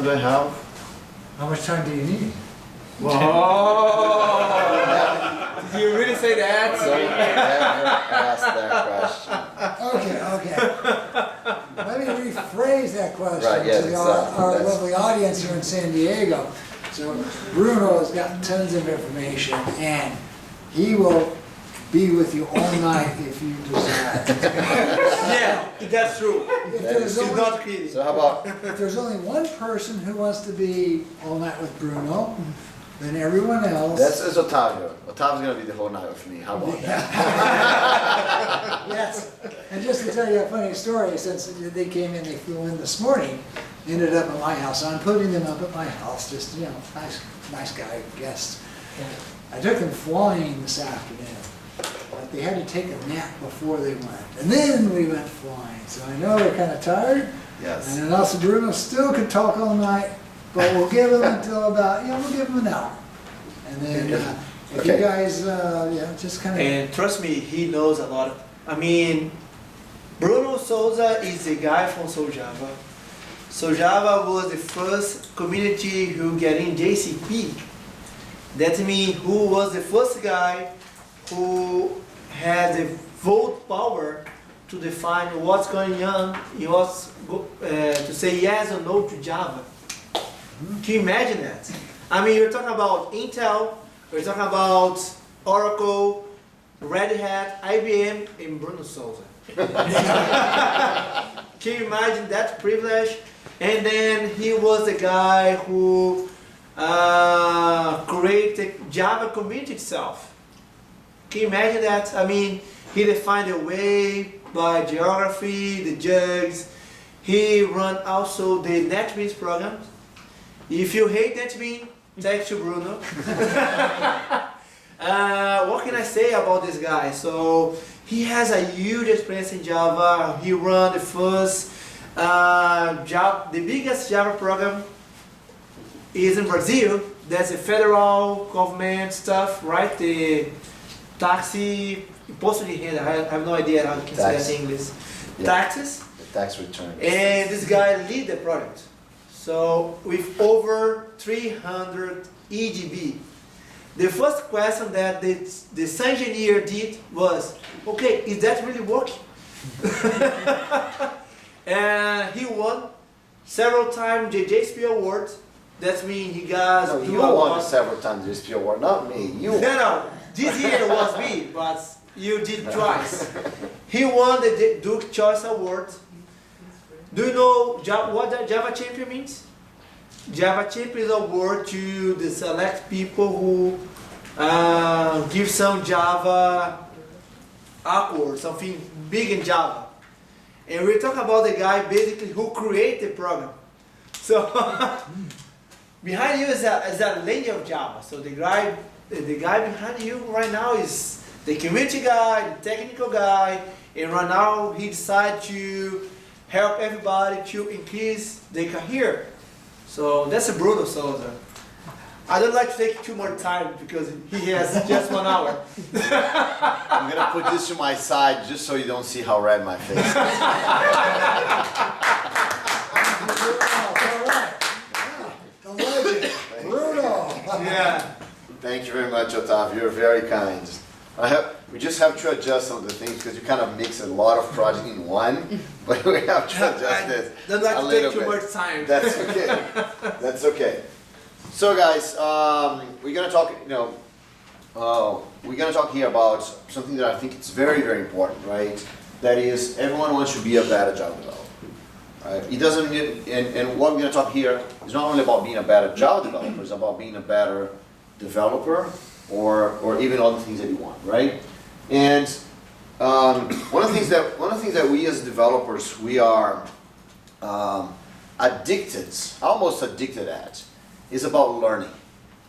time do I have? How much time do you need? Whoa! Did you really say that? Someone never asked that question. Okay. Let me rephrase that question Right, yes, to our that's- lovely audience here in San Diego. So Bruno has got tons of information and he will be with you all night if you desire. Yeah, that's true. If That there's He's only- not kidding. So how about, If there's only one person who wants to be all night with Bruno, then everyone else. that's Otavio. Otavio's gonna be the whole night with me, how about that? Yes, and just to tell you a funny story, since they came in, they flew in this morning, ended up at my house. I'm putting them up at my house, just, nice guy, guests. I took them flying this afternoon, but they had to take a nap before they went. And then we went flying, so I know they're kind of tired. Yes. And then also Bruno still could talk all night, but we'll give him until about, we'll give him an hour. And then, if you Okay. guys, just kind of. And trust me, he knows a lot. I mean, Bruno Souza is a guy from Soljava. Soljava was the first community who get in JCP. That means who was the first guy who had the vote power to define what's going on, to say yes or no to Java. Can you imagine that? I mean, you're talking about Intel, we're talking about Oracle, Red Hat, IBM, and Bruno Souza. Can you imagine that privilege? And then he was the guy who created Java community itself. Can you imagine that? I mean, he defined a way by geography, the jugs. He run also the NetBeans program. If you hate NetBeans, thanks to Bruno. What can I say about this guy? So he has a huge experience in Java. He ran the first the biggest Java program is in Brazil. That's a federal government stuff, right? The taxi, imposto de renda. I have no idea how you can say that in English. Yeah. Taxes. The tax return. And this guy lead the project. So with over 300 EGB. The first question that the engineer did was, okay, is that really working? And he won several times the JSP Awards. That means he got... No, he you won won- several times this award, not me. You won. No, this year was me, but you did twice. He won the Duke Choice Award. Do you know what the Java Champion means? Java Champion is a award to the select people who give some Java award, something big in Java. And we're talking about the guy basically who created the program. So behind you is a lady of Java. So the guy behind you right now is the community guy, the technical guy, and right now he decided to help everybody to increase their career. So that's a Bruno Souza. I don't like to take too much time because he has just 1 hour. I'm gonna put this to my side just so you don't see how red my face is. All right. The legend, Bruno. Yeah. Thank you very much, Otavio. You're very kind. We just have to adjust some of the things because you kind of mix a lot of projects in one, but we have to adjust this Don't like a to little take too bit. much time. That's okay. That's okay. So, guys, we're gonna talk. We're gonna talk here about something that I think it's very, very important, right? That is, everyone wants to be a better Java developer. Right? It doesn't need, and what we're gonna talk here is not only about being a better Java developer, it's about being a better developer, or even other things that you want, right? And one of the things that we as developers we are addicted, almost addicted at, is about learning,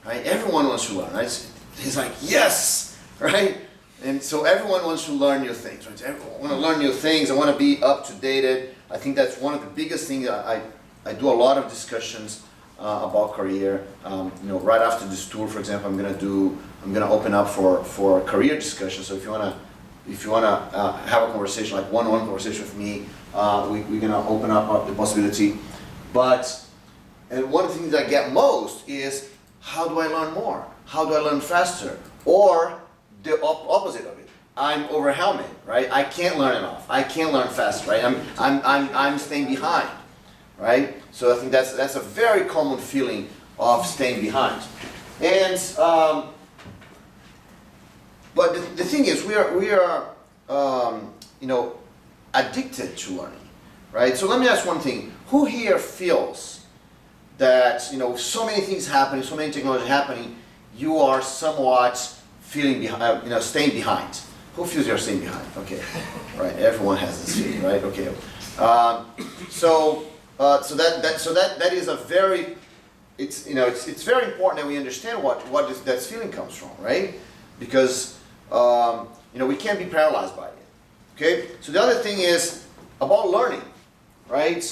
right? Everyone wants to learn, right? It's like, yes, right? And so everyone wants to learn new things, right? Everyone want to learn new things. I want to be up to date. I think that's one of the biggest things. I do a lot of discussions about career. Right after this tour, for example, I'm gonna open up for career discussion. So if you wanna have a conversation, like one-on-one conversation with me, we're gonna open up the possibility. But And one of the things I get most is, how do I learn more? How do I learn faster? Or the opposite of it. I'm overwhelmed, right? I can't learn enough. I can't learn fast, right? I'm staying behind, right? So I think that's a very common feeling of staying behind. And but the thing is, we are addicted to learning, right? So let me ask one thing: who here feels that so many things happening, so many technology happening, you are somewhat feeling behind, staying behind? Who feels you're staying behind? Okay, right. Everyone has this feeling, right? Okay. So that is a very, it's very important that we understand what that feeling comes from, right? Because we can't be paralyzed by it. Okay. So the other thing is about learning, right?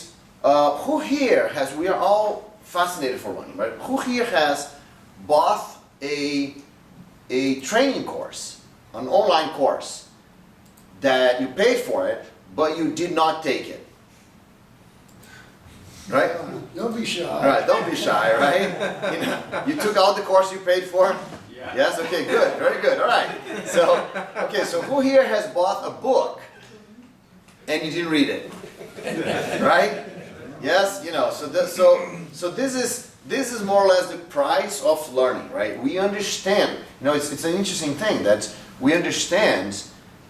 Who here has? We are all fascinated for learning, right? Who here has bought a training course, an online course, that you paid for it, but you did not take it? Right? Don't be shy. All right, don't be shy, right? You took out the course you paid for? Yeah. Yes? Okay, good, very good, all right. So who here has bought a book and you didn't read it? Right? Yes, so this is more or less the price of learning, right? We understand, it's an interesting thing that we understand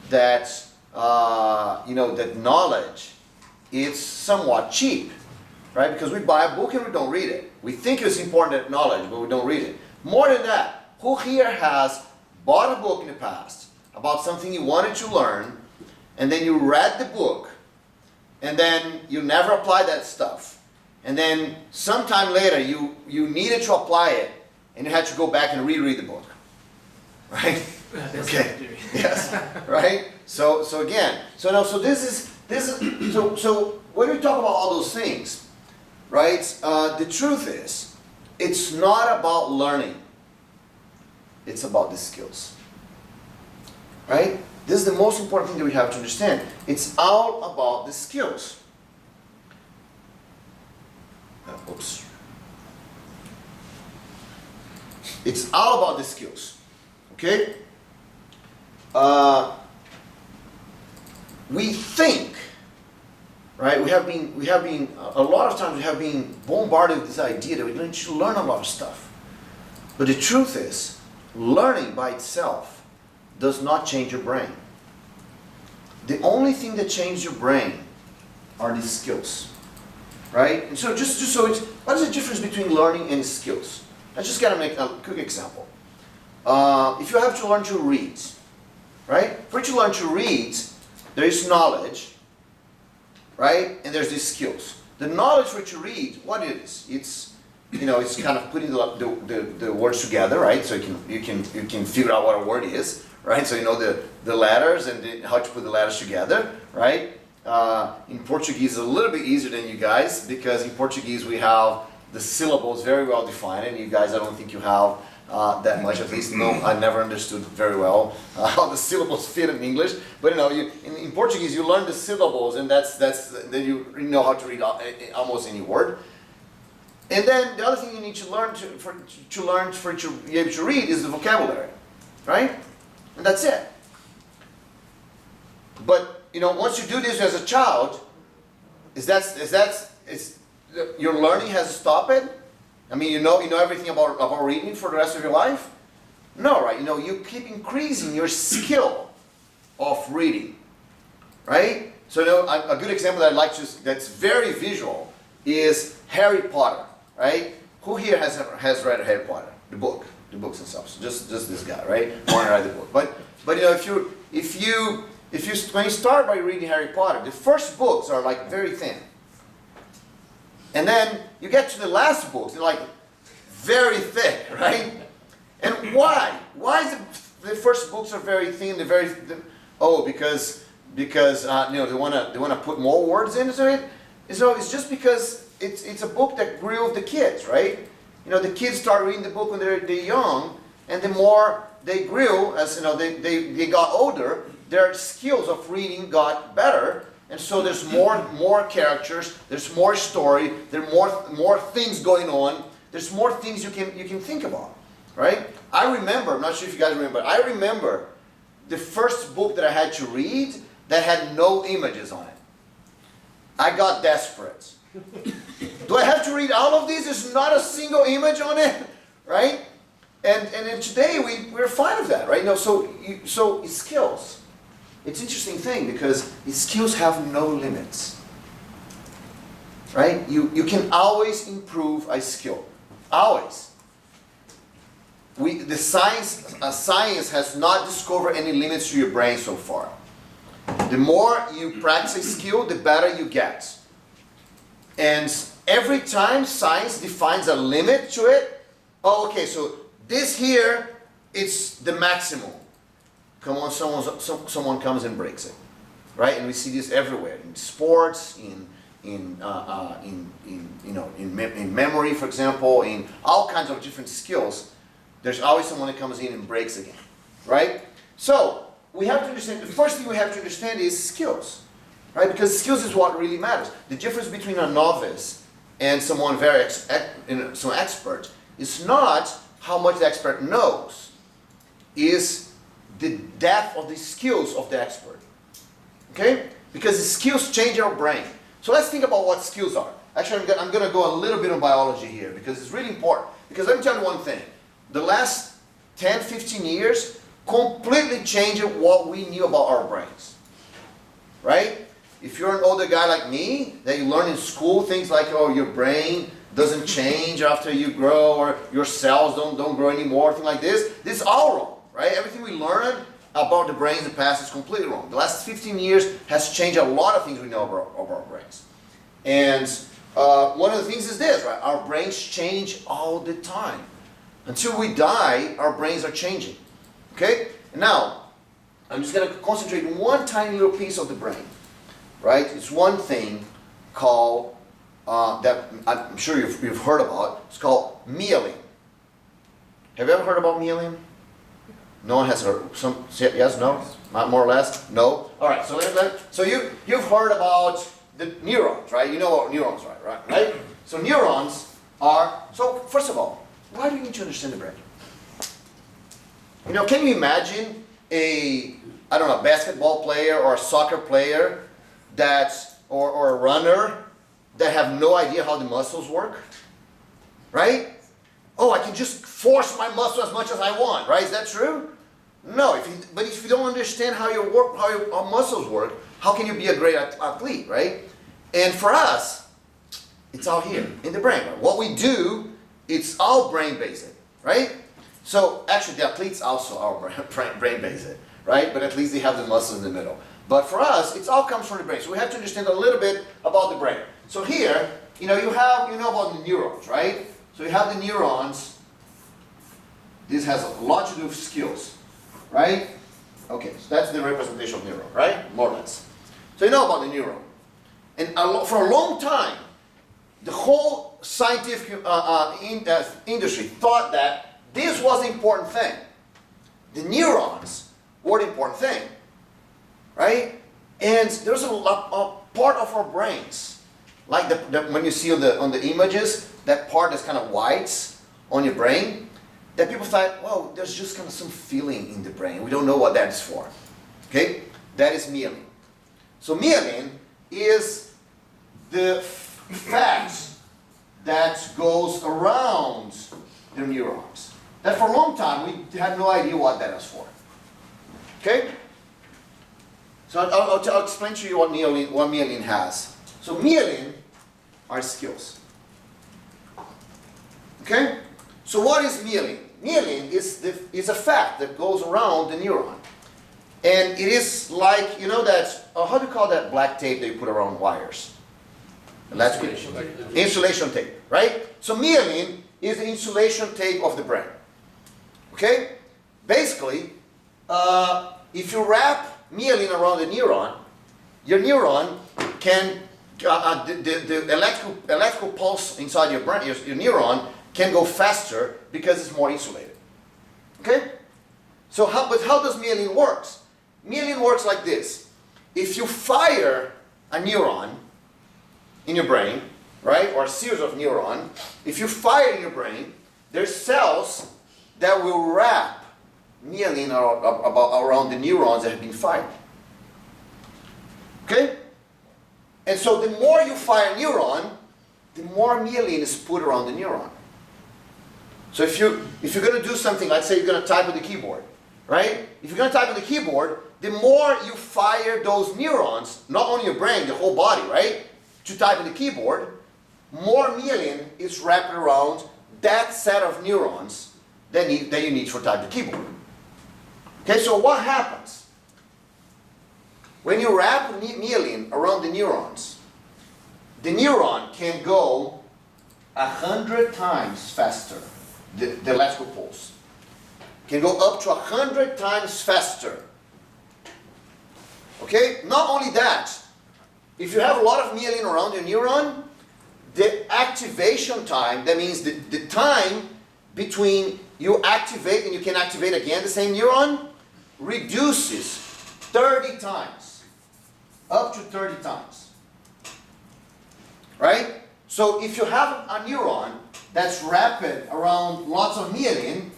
that, that knowledge is somewhat cheap, right? Because we buy a book and we don't read it. We think it's important knowledge, but we don't read it. More than that, who here has bought a book in the past about something you wanted to learn, and then you read the book, and then you never applied that stuff, and then sometime later you needed to apply it, and you had to go back and reread the book, right? Okay. Yes. Right. So when we talk about all those things, right? The truth is, it's not about learning. It's about the skills. Right? This is the most important thing that we have to understand. It's all about the skills. Oops. It's all about the skills. Okay? We think, right? We have been a lot of times we have been bombarded with this idea that we're going to learn a lot of stuff. But the truth is, learning by itself does not change your brain. The only thing that changes your brain are the skills, right? And so just so it's, what is the difference between learning and skills? I just gotta make a quick example. If you have to learn to read, right? For you to learn to read, there is knowledge, right? And there's these skills. The knowledge for you to read, what it is? It's it's kind of putting the words together, right? So you can figure out what a word is, right? So you know the letters and how to put the letters together, right? In Portuguese, it's a little bit easier than you guys, because in Portuguese we have the syllables very well defined, and you guys, I don't think you have that much. At least, no, I never understood very well how the syllables fit in English. But in Portuguese, you learn the syllables, and then you know how to read almost any word. And then the other thing you need to learn to be able to read is the vocabulary, right? And that's it. But once you do this as a child, is your learning has stopped? I mean, you know everything about reading for the rest of your life? No, right? You keep increasing your skill of reading, right? So a good example that I like that's very visual is Harry Potter, right? Who here has read Harry Potter, the books and stuff? So just this guy, right? Want to read the book? But if you when you start by reading Harry Potter, the first books are like very thin. And then you get to the last books, they're like very thick, right? And why? Why is the first books are very thin? Because they want to put more words into it. So it's just because it's a book that grew the kids, right? The kids start reading the book when they're young, and the more they grew, as they got older, their skills of reading got better, and so there's more characters, there's more story, there are more things going on, there's more things you can think about, right? I remember, I'm not sure if you guys remember, I remember the first book that I had to read that had no images on it. I got desperate. Do I have to read all of these? There's not a single image on it, right? And then today we're fine with that, right? No, so it's skills. It's an interesting thing because skills have no limits, right? You can always improve a skill, always. Science has not discovered any limits to your brain so far. The more you practice a skill, the better you get. And every time science defines a limit to it, oh, okay, so this here, it's the maximum. Come on, someone comes and breaks it, right? And we see this everywhere in sports, in memory, for example, in all kinds of different skills. There's always someone that comes in and breaks again, right? So we have to understand. The first thing we have to understand is skills, right? Because skills is what really matters. The difference between a novice and someone some expert is not how much the expert knows, is the depth of the skills of the expert. Okay? Because the skills change our brain. So let's think about what skills are. Actually, I'm going to go a little bit on biology here because it's really important. Because let me tell you one thing. The last 10, 15 years completely changed what we knew about our brains. Right? If you're an older guy like me, that you learn in school things like, oh, your brain doesn't change after you grow, or your cells don't grow anymore, things like this. This is all wrong, right? Everything we learned about the brains in the past is completely wrong. The last 15 years has changed a lot of things we know about our brains. And one of the things is this, right? Our brains change all the time. Until we die, our brains are changing. Okay? And now, I'm just going to concentrate on one tiny little piece of the brain. Right? It's one thing called, that I'm sure you've heard about, it's called myelin. Have you ever heard about myelin? No one has heard. Yes, no? Not more or less? No? Alright, so you've heard about the neurons, right? You know what neurons are, right? So neurons are, so first of all, why do you need to understand the brain? You know, can you imagine a basketball player or a soccer player or a runner that have no idea how the muscles work? Right? Oh, I can just force my muscle as much as I want, right? Is that true? No, but if you don't understand how your muscles work, how can you be a great athlete, right? And for us, it's all here in the brain. What we do, it's all brain-based, right? So actually, the athletes also are brain-based, right? But at least they have the muscles in the middle. But for us, it all comes from the brain. So we have to understand a little bit about the brain. So here, you know about the neurons, right? So you have the neurons. This has a lot to do with skills, right? Okay, so that's the representation of neuron, right? More or less. So you know about the neuron. And for a long time, the whole scientific industry thought that this was the important thing. The neurons were the important thing, right? And there's a part of our brains, like when you see on the images, that part that's kind of white on your brain, that people thought, well, there's just kind of some feeling in the brain. We don't know what that is for. Okay? That is myelin. So myelin is the fat that goes around the neurons. That for a long time, we had no idea what that is for. Okay? So I'll explain to you what myelin has. So myelin are skills. Okay? So what is myelin? Myelin is a fat that goes around the neuron. And it is like, you know that, how do you call that black tape that you put around wires? Insulation tape, right? So myelin is the insulation tape of the brain. Okay? Basically, if you wrap myelin around the neuron, your neuron can, the electrical pulse inside your brain, your neuron can go faster because it's more insulated. Okay? So how does myelin work? Myelin works like this. If you fire a neuron in your brain, right, or a series of neurons, if you fire in your brain, there's cells that will wrap myelin around the neurons that have been fired. Okay? And so the more you fire a neuron, the more myelin is put around the neuron. So if you're going to do something, let's say you're going to type on the keyboard, right? If you're going to type on the keyboard, the more you fire those neurons, not only your brain, the whole body, right, to type on the keyboard, more myelin is wrapped around that set of neurons that you need for typing the keyboard. Okay, so what happens? When you wrap myelin around the neurons, the neuron can go 100 times faster, the electrical pulse. Can go up to 100 times faster. Okay, not only that, if you have a lot of myelin around your neuron, the activation time, that means the time between you activate and you can activate again the same neuron, reduces 30 times. Up to 30 times. Right? So if you have a neuron that's wrapped around lots of myelin,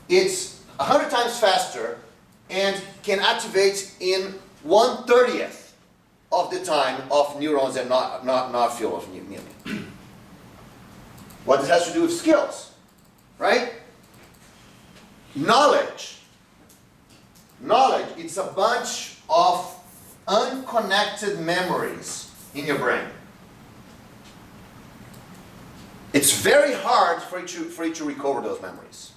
it's 100 times faster and can activate in 1/30th of the time of neurons that are not filled with myelin. What this has to do with skills, right? Knowledge, it's a bunch of unconnected memories in your brain. It's very hard for you to recover those memories.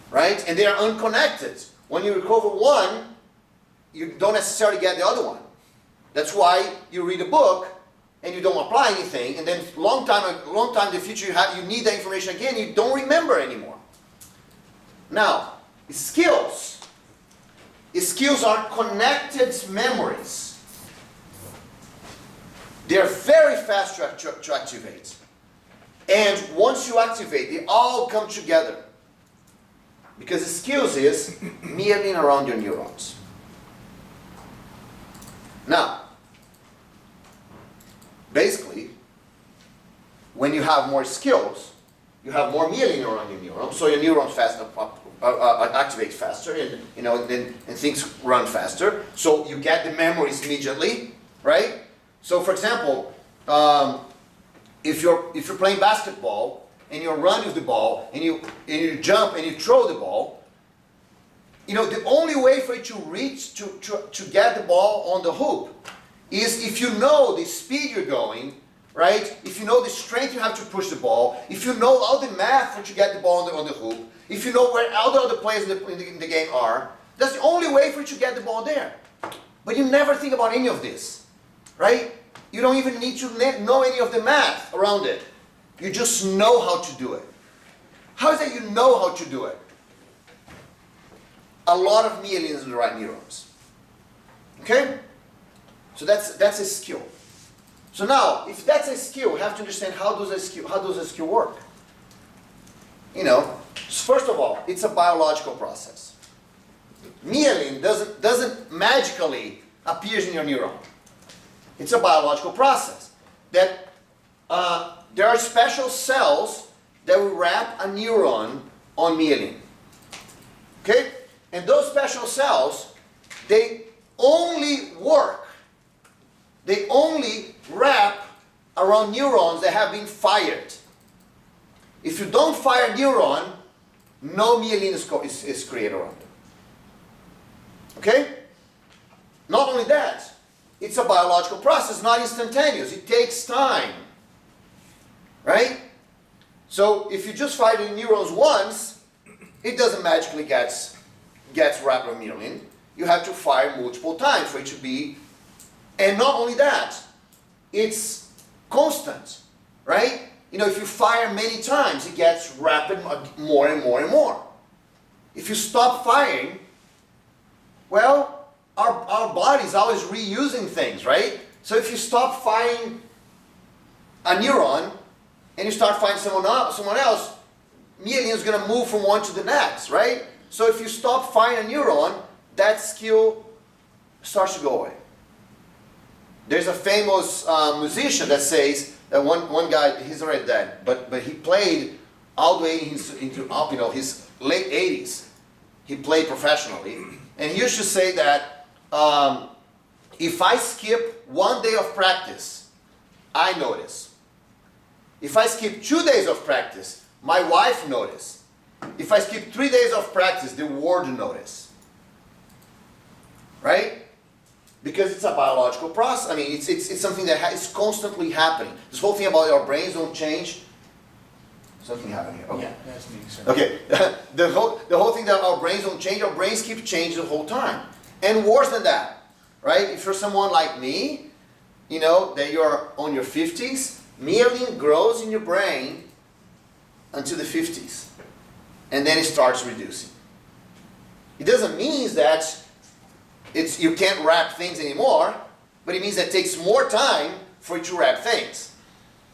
Right? And they are unconnected. When you recover one, you don't necessarily get the other one. That's why you read a book and you don't apply anything, and then long time in the future you need that information again, you don't remember anymore. Now, skills. Skills are connected memories. They're very fast to activate. And once you activate, they all come together. Because the skills is myelin around your neurons. Now, basically, when you have more skills, you have more myelin around your neurons, so your neurons activate faster, and things run faster. So you get the memories immediately, right? So, for example, if you're playing basketball and you run with the ball and you jump and you throw the ball, the only way for you to reach to get the ball on the hoop is if you know the speed you're going, right? If you know the strength you have to push the ball, if you know all the math for to get the ball on the hoop, if you know where all the other players in the game are, that's the only way for you to get the ball there. But you never think about any of this, right? You don't even need to know any of the math around it. You just know how to do it. How is it you know how to do it? A lot of myelin in the right neurons. Okay? So that's a skill. So now, if that's a skill, you have to understand how does a skill work. First of all, it's a biological process. Myelin doesn't magically appear in your neuron. It's a biological process that there are special cells that will wrap a neuron on myelin. Okay? And those special cells, they only wrap around neurons that have been fired. If you don't fire a neuron, no myelin is created around them. Okay? Not only that, it's a biological process, not instantaneous. It takes time. Right? So if you just fire the neurons once, it doesn't magically get wrapped with myelin. You have to fire multiple times for it to be. And not only that, it's constant. Right? If you fire many times, it gets wrapped more and more and more. If you stop firing, well, our body is always reusing things, right? So if you stop firing a neuron and you start firing someone else, myelin is going to move from one to the next, right? So if you stop firing a neuron, that skill starts to go away. There's a famous musician that says that one guy, he's already dead, but he played all the way into his late 80s. He played professionally, and he used to say that if I skip 1 day of practice, I notice. If I skip 2 days of practice, my wife notice. If I skip 3 days of practice, the world notice. Right? Because it's a biological process. I mean, it's something that is constantly happening. This whole thing about our brains don't change. Something happened here. Okay. Yeah, that's me, sir. Okay. the whole thing that our brains don't change, our brains keep changing the whole time. And worse than that, right? If you're someone like me, that you're on your 50s, myelin grows in your brain until the 50s. And then it starts reducing. It doesn't mean that you can't wrap things anymore, but it means that it takes more time for you to wrap things,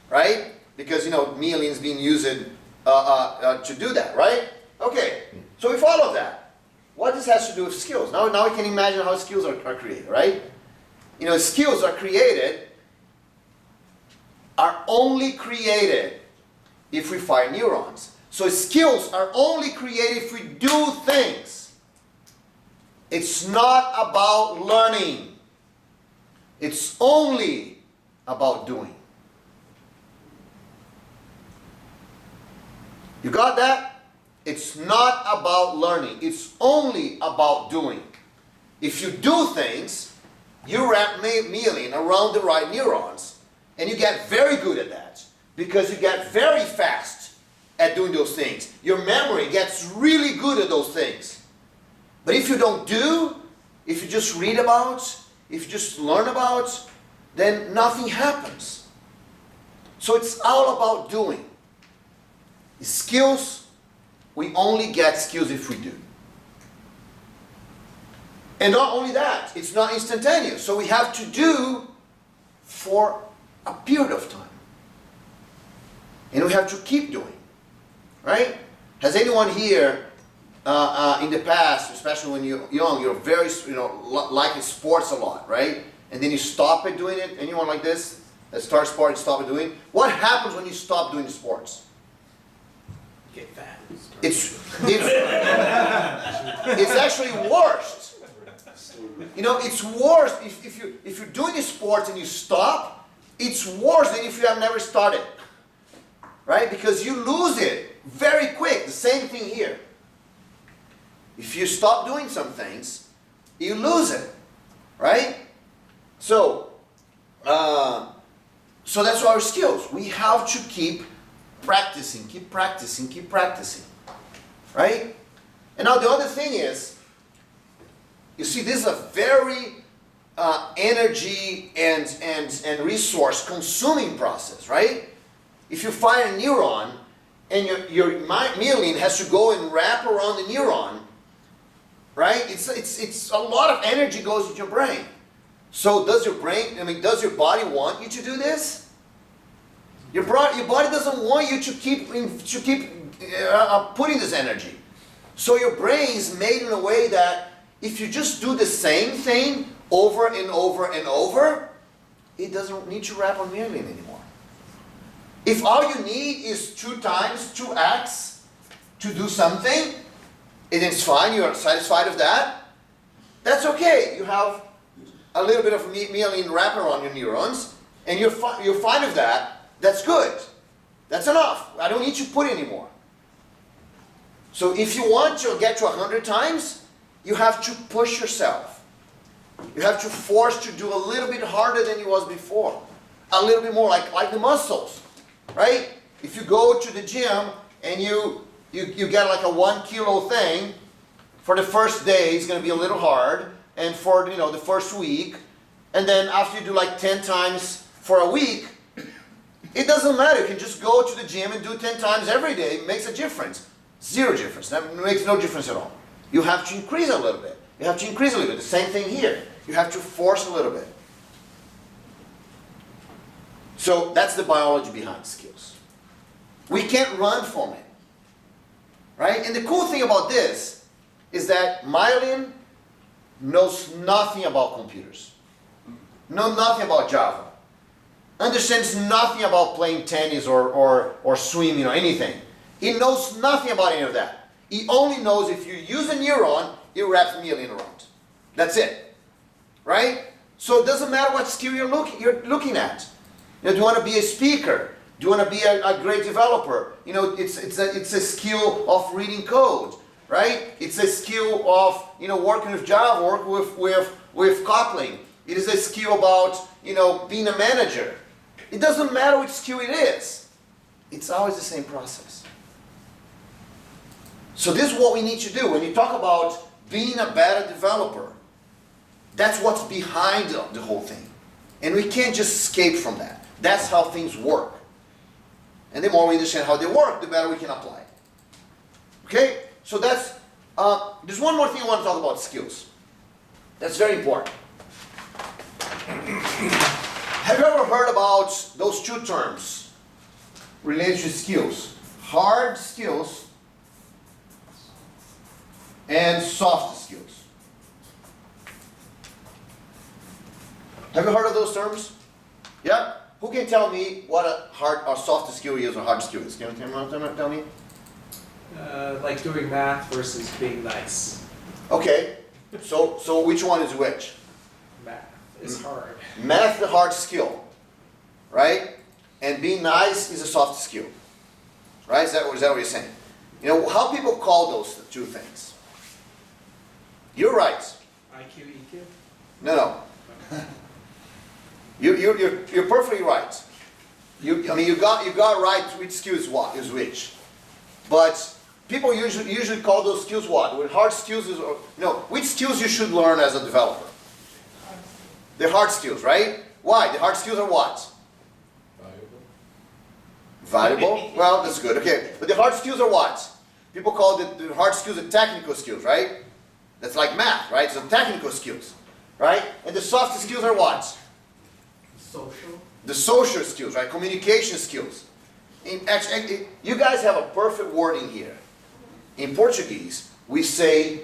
right? Because myelin is being used to do that, right? Okay, so we follow that. What this has to do with skills? Now we can imagine how skills are created, right? Skills are only created if we fire neurons. So skills are only created if we do things. It's not about learning. It's only about doing. You got that? It's not about learning. It's only about doing. If you do things, you wrap myelin around the right neurons, and you get very good at that because you get very fast at doing those things. Your memory gets really good at those things. But if you don't do, if you just read about, if you just learn about, then nothing happens. So it's all about doing. Skills, we only get skills if we do. And not only that, it's not instantaneous. So we have to do for a period of time. And we have to keep doing. Right? Has anyone here in the past, especially when you're young, you're very, liking sports a lot, right? And then you stop at doing it? Anyone like this? That start sport and stop at doing? What happens when you stop doing the sports? Get fat. It's actually worse. It's worse if you're doing the sports and you stop. It's worse than if you have never started, right? Because you lose it very quick. The same thing here. If you stop doing some things, you lose it, right? So that's our skills. We have to keep practicing, right? And now the other thing is, you see, this is a very energy and resource consuming process, right? If you fire a neuron and your myelin has to go and wrap around the neuron, right? It's a lot of energy goes into your brain. So does your body want you to do this? Your body doesn't want you to keep putting this energy. So your brain is made in a way that if you just do the same thing over and over and over, it doesn't need to wrap on myelin anymore. If all you need is 2 times 2x to do something, and it's fine, you're satisfied with that, that's okay. You have a little bit of myelin wrapped around your neurons, and you're fine with that. That's good. That's enough. I don't need to put anymore. So if you want to get to 100 times, you have to push yourself. You have to force to do a little bit harder than you was before. A little bit more, like the muscles, right? If you go to the gym and you get like a 1 kilo thing, for the first day it's going to be a little hard, and for the first week, and then after you do like 10 times for a week, it doesn't matter. You can just go to the gym and do 10 times every day. It makes a difference. Zero difference. That makes no difference at all. You have to increase a little bit. You have to increase a little bit. The same thing here. You have to force a little bit. So that's the biology behind skills. We can't run from it. Right? And the cool thing about this is that myelin knows nothing about computers. know nothing about Java, understands nothing about playing tennis or swimming or anything. He knows nothing about any of that. He only knows if you use a neuron, it wraps million around. That's it, right? So it doesn't matter what skill you're looking at. You know, do you want to be a speaker? Do you want to be a great developer? You know, it's a skill of reading code, right? It's a skill of, you know, working with Java, working with Kotlin. It is a skill about, you know, being a manager. It doesn't matter which skill it is. It's always the same process. So this is what we need to do. When you talk about being a better developer, that's what's behind the whole thing. And we can't just escape from that. That's how things work. And the more we understand how they work, the better we can apply. Okay? So that's, there's one more thing I want to talk about, skills. That's very important. Have you ever heard about those two terms related to skills? Hard skills and soft skills. Have you heard of those terms? Yeah? Who can tell me what a hard or soft skill is or hard skill is? Can you tell me? Like doing math versus being nice. Okay. So which one is which? Math is hard. Math is a hard skill, right? And being nice is a soft skill, right? Is that what you're saying? You know how people call those two things? You're right. IQ, EQ? No. You're perfectly right. You got right which skill is what is which, but people usually call those skills what? With hard skills is which skills you should learn as a developer? The hard skills, right? Why? The hard skills are what? Valuable? Well, that's good. Okay, but the hard skills are what? People call the hard skills the technical skills, right? That's like math, right? So technical skills, right? And the soft skills are what? Social. The social skills, right? Communication skills. Actually, you guys have a perfect wording here. In Portuguese, we say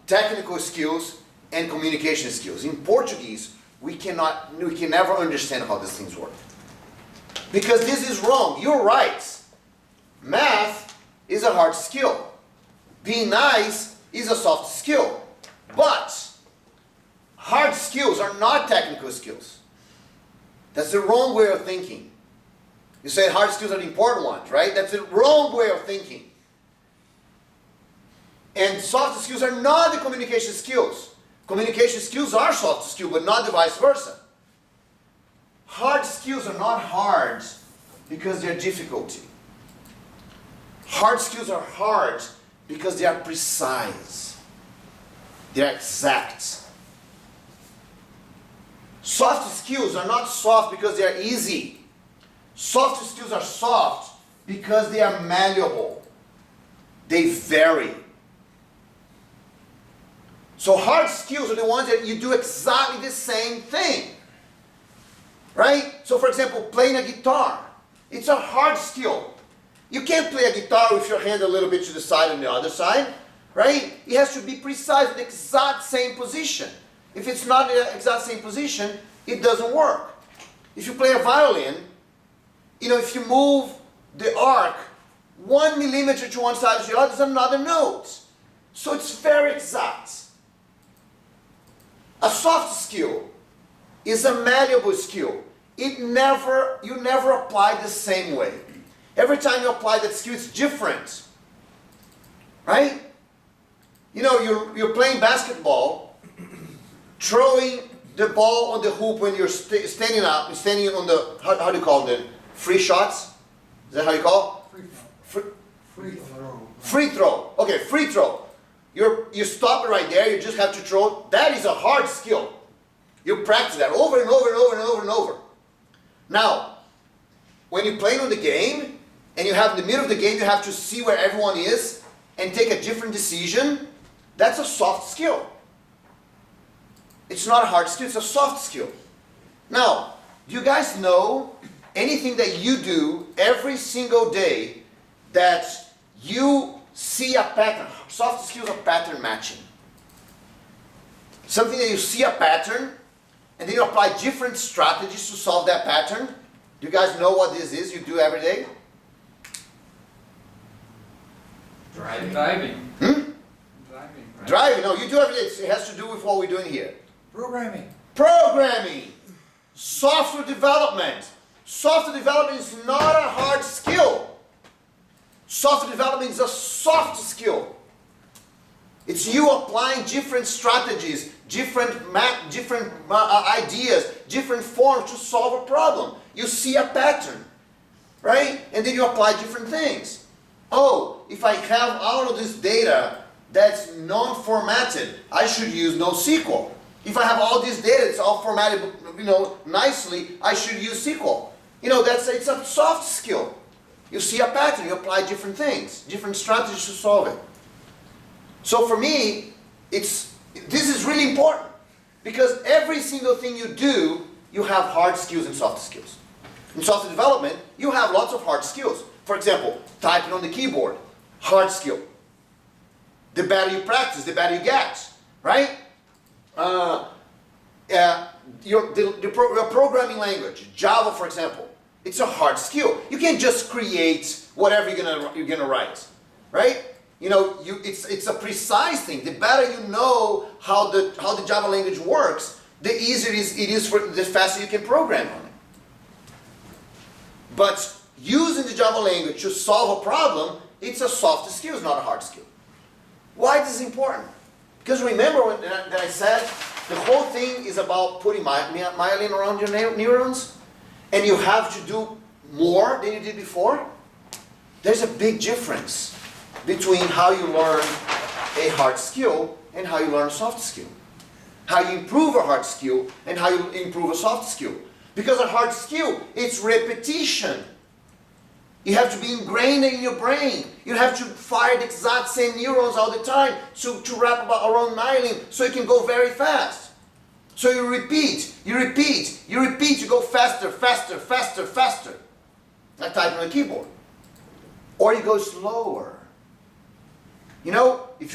technical skills and communication skills. In Portuguese, we can never understand how these things work. Because this is wrong. You're right. Math is a hard skill. Being nice is a soft skill. But hard skills are not technical skills. That's the wrong way of thinking. You say hard skills are the important ones, right? That's the wrong way of thinking. And soft skills are not the communication skills. Communication skills are soft skills, but not the vice versa. Hard skills are not hard because they're difficulty. Hard skills are hard because they are precise. They're exact. Soft skills are not soft because they are easy. Soft skills are soft because they are malleable. They vary. So hard skills are the ones that you do exactly the same thing. Right? So for example, playing a guitar. It's a hard skill. You can't play a guitar with your hand a little bit to the side and the other side. Right? It has to be precise in the exact same position. If it's not in the exact same position, it doesn't work. If you play a violin, if you move the arc 1 millimeter to one side or the other, it's another note. So it's very exact. A soft skill is a malleable skill. You never apply the same way. Every time you apply that skill, it's different. Right? You're playing basketball, throwing the ball on the hoop when you're standing on the, how do you call them? Free shots? Is that how you call it? Free throw. Free throw. Okay, free throw. You stop it right there, you just have to throw. That is a hard skill. You practice that over and over and over and over and over. Now, when you're playing on the game, and you have in the middle of the game, you have to see where everyone is and take a different decision, that's a soft skill. It's not a hard skill, it's a soft skill. Now, do you guys know anything that you do every single day that you see a pattern? Soft skills are pattern matching. Something that you see a pattern and then you apply different strategies to solve that pattern. Do you guys know what this is you do every day? Driving. Hmm? Driving. Right? Driving, no, you do every day. It has to do with what we're doing here. Programming. Programming, software development. Software development is not a hard skill. Software development is a soft skill. It's you applying different strategies, different ideas, different forms to solve a problem. You see a pattern, right? And then you apply different things. Oh, if I have all of this data that's non-formatted, I should use NoSQL. If I have all this data, it's all formatted, nicely, I should use SQL. It's a soft skill. You see a pattern, you apply different things, different strategies to solve it. So for me, this is really important because every single thing you do, you have hard skills and soft skills. In software development, you have lots of hard skills. For example, typing on the keyboard, hard skill. The better you practice, the better you get, right? Your programming language, Java for example, it's a hard skill. You can't just create whatever you're gonna write, right? It's a precise thing. The better you know how the Java language works, the easier it is the faster you can program on it. But using the Java language to solve a problem, it's a soft skill, it's not a hard skill. Why is this important? Because remember that I said the whole thing is about putting myelin around your neurons, and you have to do more than you did before. There's a big difference between how you learn a hard skill and how you learn a soft skill. How you improve a hard skill and how you improve a soft skill. Because a hard skill, it's repetition. You have to be ingrained in your brain. You have to fire the exact same neurons all the time to wrap around myelin so it can go very fast. So you repeat, you go faster, faster, faster, faster. Like typing on a keyboard. Or you go slower. If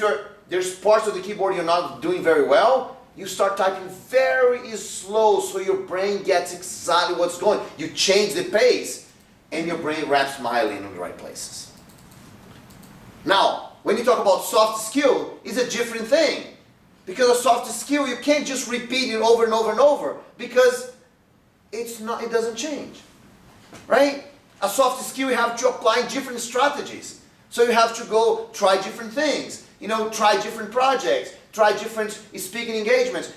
there's parts of the keyboard you're not doing very well, you start typing very slow so your brain gets exactly what's going. You change the pace and your brain wraps myelin in the right places. Now, when you talk about soft skill, it's a different thing. Because a soft skill, you can't just repeat it over and over and over because it doesn't change. Right? A soft skill, you have to apply different strategies. So you have to go try different things. Try different projects, try different speaking engagements.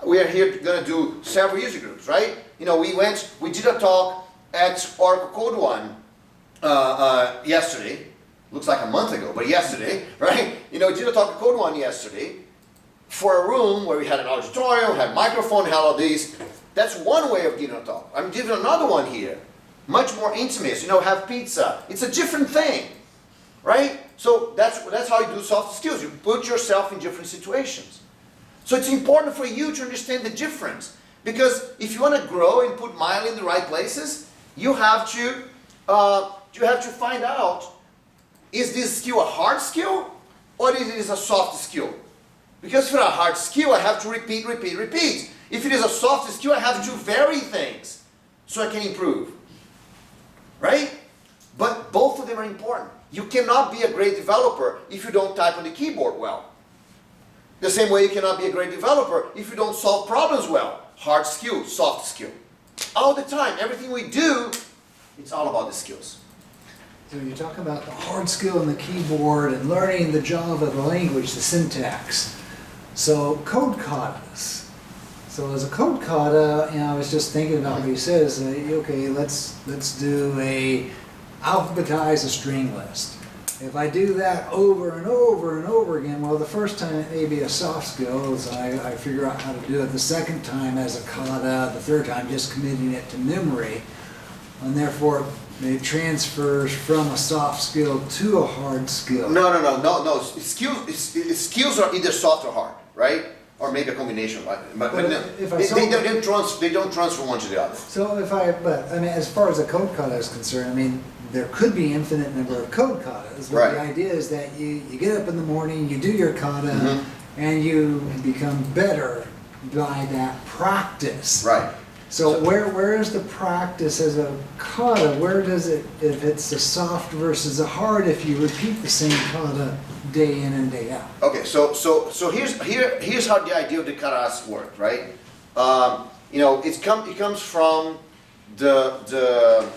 We are here going to do several user groups, right? We did a talk at Oracle Code One yesterday. Looks like a month ago, but yesterday, right? We did a talk at Code One yesterday for a room where we had an auditorium, had a microphone, had all these. That's one way of giving a talk. I'm giving another one here. Much more intimate, have pizza. It's a different thing, right? So that's how you do soft skills. You put yourself in different situations. So it's important for you to understand the difference. Because if you want to grow and put myelin in the right places, you have to find out, is this skill a hard skill or is it a soft skill? Because for a hard skill, I have to repeat. If it is a soft skill, I have to vary things so I can improve. Right? But both of them are important. You cannot be a great developer if you don't type on the keyboard well. The same way you cannot be a great developer if you don't solve problems well. Hard skill, soft skill. All the time, everything we do, it's all about the skills. So you talk about the hard skill in the keyboard and learning the Java, the language, the syntax. So code katas. So as a code kata, I was just thinking about what he says. Okay, let's alphabetize a string list. If I do that over and over and over again, well, the first time it may be a soft skill, as I figure out how to do it. The second time as a kata, the third time just committing it to memory, and therefore it transfers from a soft skill to a hard skill. No. Skills are either soft or hard, right? Or maybe a combination. But no, they don't transfer one to the other. So as far as a code kata is concerned, there could be infinite number of code katas, but right. The idea is that you get up in the morning, you do your kata, and you become better by that practice. Right. So where is the practice as a kata? Where does it, if it's the soft versus the hard, if you repeat the same kata day in and day out? Okay, so here's how the idea of the katas worked, right? You know, it comes from the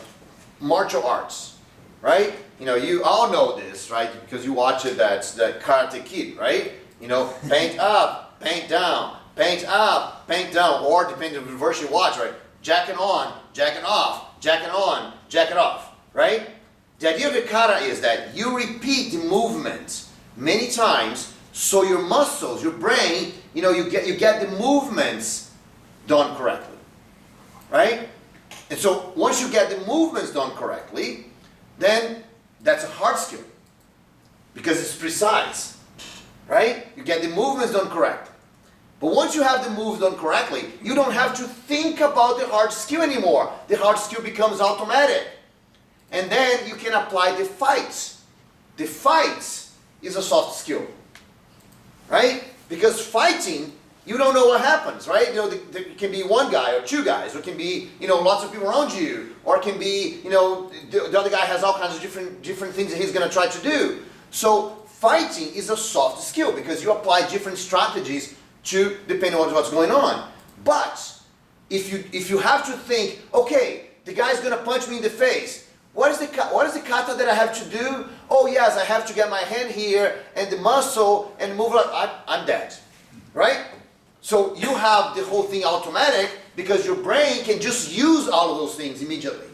martial arts, right? You know, you all know this, right? Because you watch it. That's the Karate Kid, right? You know, paint up, paint down, paint up, paint down, or depending on the version you watch, right? Jacking on, jacking off, jacking on, jacking off, right? The idea of the kata is that you repeat the movement many times, so your muscles, your brain, you know, you get the movements done correctly, right? And so once you get the movements done correctly, then that's a hard skill because it's precise, right? You get the movements done correctly. But once you have the moves done correctly, you don't have to think about the hard skill anymore. The hard skill becomes automatic. And then you can apply the fights. The fights is a soft skill, right? Because fighting, you don't know what happens, right? You know, there can be one guy or two guys, or it can be, you know, lots of people around you, or it can be, you know, the other guy has all kinds of different things that he's going to try to do. So fighting is a soft skill because you apply different strategies to depending on what's going on. But if you have to think, okay, the guy's going to punch me in the face. What is the kata that I have to do? Oh yes, I have to get my hand here and the muscle and move like I'm dead, right? So you have the whole thing automatic because your brain can just use all of those things immediately.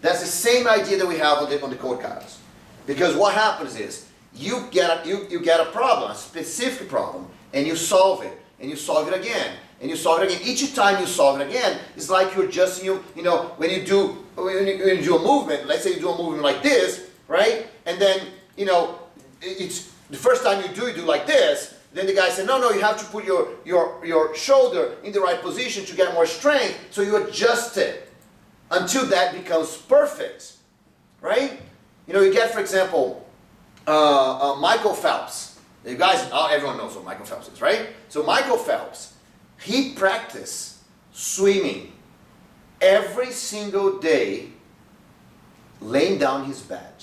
That's the same idea that we have on the code katas. Because what happens is you get a problem, a specific problem, and you solve it, and you solve it again, and you solve it again. Each time you solve it again, it's like you're just you know when you do a movement. Let's say you do a movement like this, right? And then you know it's the first time you do like this. Then the guy said, no, you have to put your shoulder in the right position to get more strength. So you adjust it until that becomes perfect, right? You know, you get, for example, Michael Phelps. You guys, everyone knows what Michael Phelps is, right? So Michael Phelps, he practiced swimming every single day laying down his bed,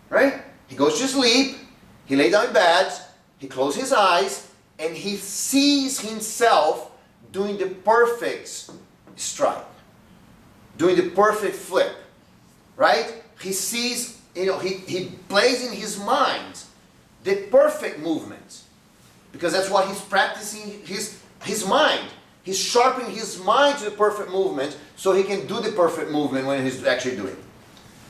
right? He goes to sleep, he lay down in bed, he closes his eyes, and he sees himself doing the perfect strike, doing the perfect flip, right? He sees, you know, he plays in his mind the perfect movement, because that's what he's practicing his mind. He's sharpening his mind to the perfect movement so he can do the perfect movement when he's actually doing it,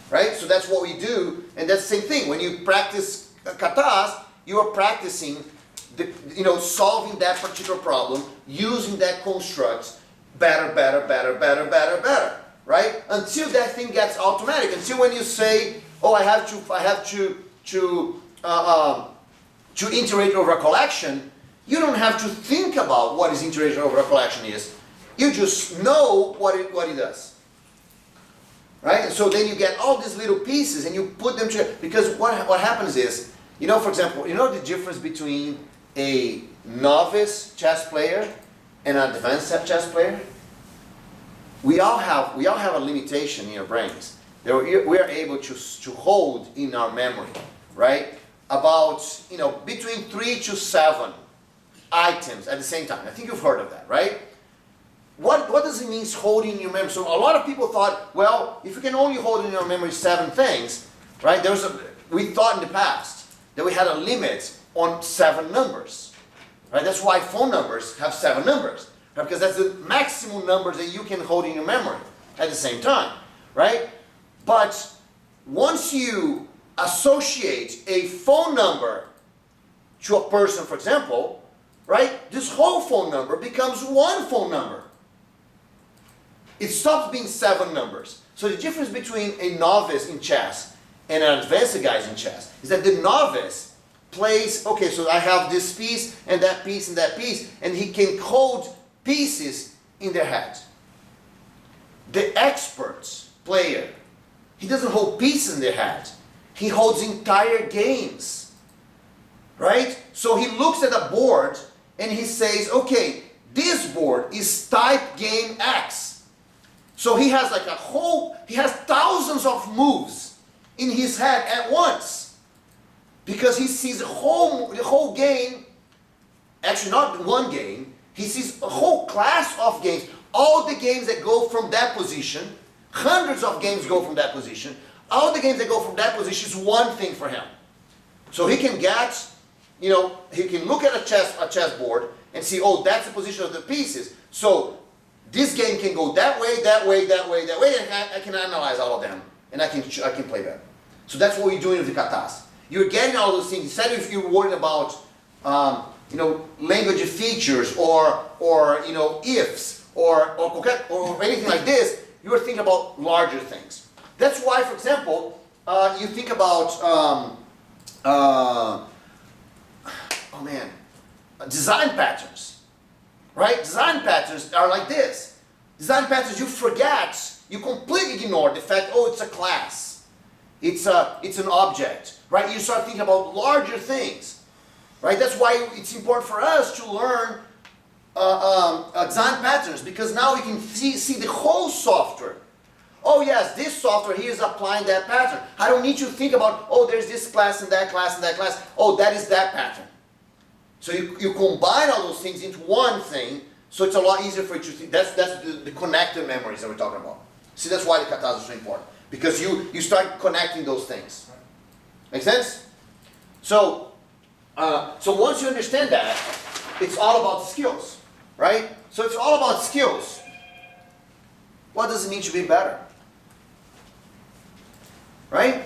right? So that's what we do, and that's the same thing. When you practice katas, you are practicing, solving that particular problem, using that construct better, right? Until that thing gets automatic. Until when you say, oh, I have to iterate over a collection, you don't have to think about what is iteration over a collection is. You just know what it does, right? And so then you get all these little pieces and you put them together. Because what happens is, you know, for example, you know the difference between a novice chess player and an advanced chess player? We all have a limitation in our brains that we are able to hold in our memory, right? About, you know, between 3 to 7 items at the same time. I think you've heard of that, right? What does it mean holding in your memory? So a lot of people thought, well, if you can only hold in your memory 7 things, right? We thought in the past that we had a limit on 7 numbers, right? That's why phone numbers have 7 numbers, right? Because that's the maximum number that you can hold in your memory at the same time, right? But once you associate a phone number to a person, for example, right? This whole phone number becomes one phone number. It stops being 7 numbers. So the difference between a novice in chess and an advanced guy in chess is that the novice plays, okay, so I have this piece and that piece and that piece, and he can hold pieces in their head. The expert player, he doesn't hold pieces in their head. He holds entire games, right? So he looks at a board and he says, okay, this board is type game X. So he has like he has thousands of moves in his head at once. Because he sees the whole game, actually not one game, he sees a whole class of games, all the games that go from that position, hundreds of games go from that position, all the games that go from that position is one thing for him. So he can get, he can look at a chessboard and see, oh, that's the position of the pieces. So this game can go that way, that way, that way, that way, and I can analyze all of them, and I can play better. So that's what we're doing with the katas. You're getting all those things. Instead of you're worried about, language features or ifs or anything like this, you're thinking about larger things. That's why, for example, you think about, design patterns, right? Design patterns are like this. Design patterns, you forget, you completely ignore the fact, oh, it's a class, it's an object, right? You start thinking about larger things, right? That's why it's important for us to learn design patterns, because now we can see the whole software. Oh yes, this software here is applying that pattern. I don't need to think about, oh, there's this class and that class and that class. Oh, that is that pattern. So you combine all those things into one thing, so it's a lot easier for you to think. That's the connected memories that we're talking about. See, that's why the katas are so important. Because you start connecting those things. Make sense? So once you understand that, it's all about skills, right? So it's all about skills. What does it mean to be better? Right?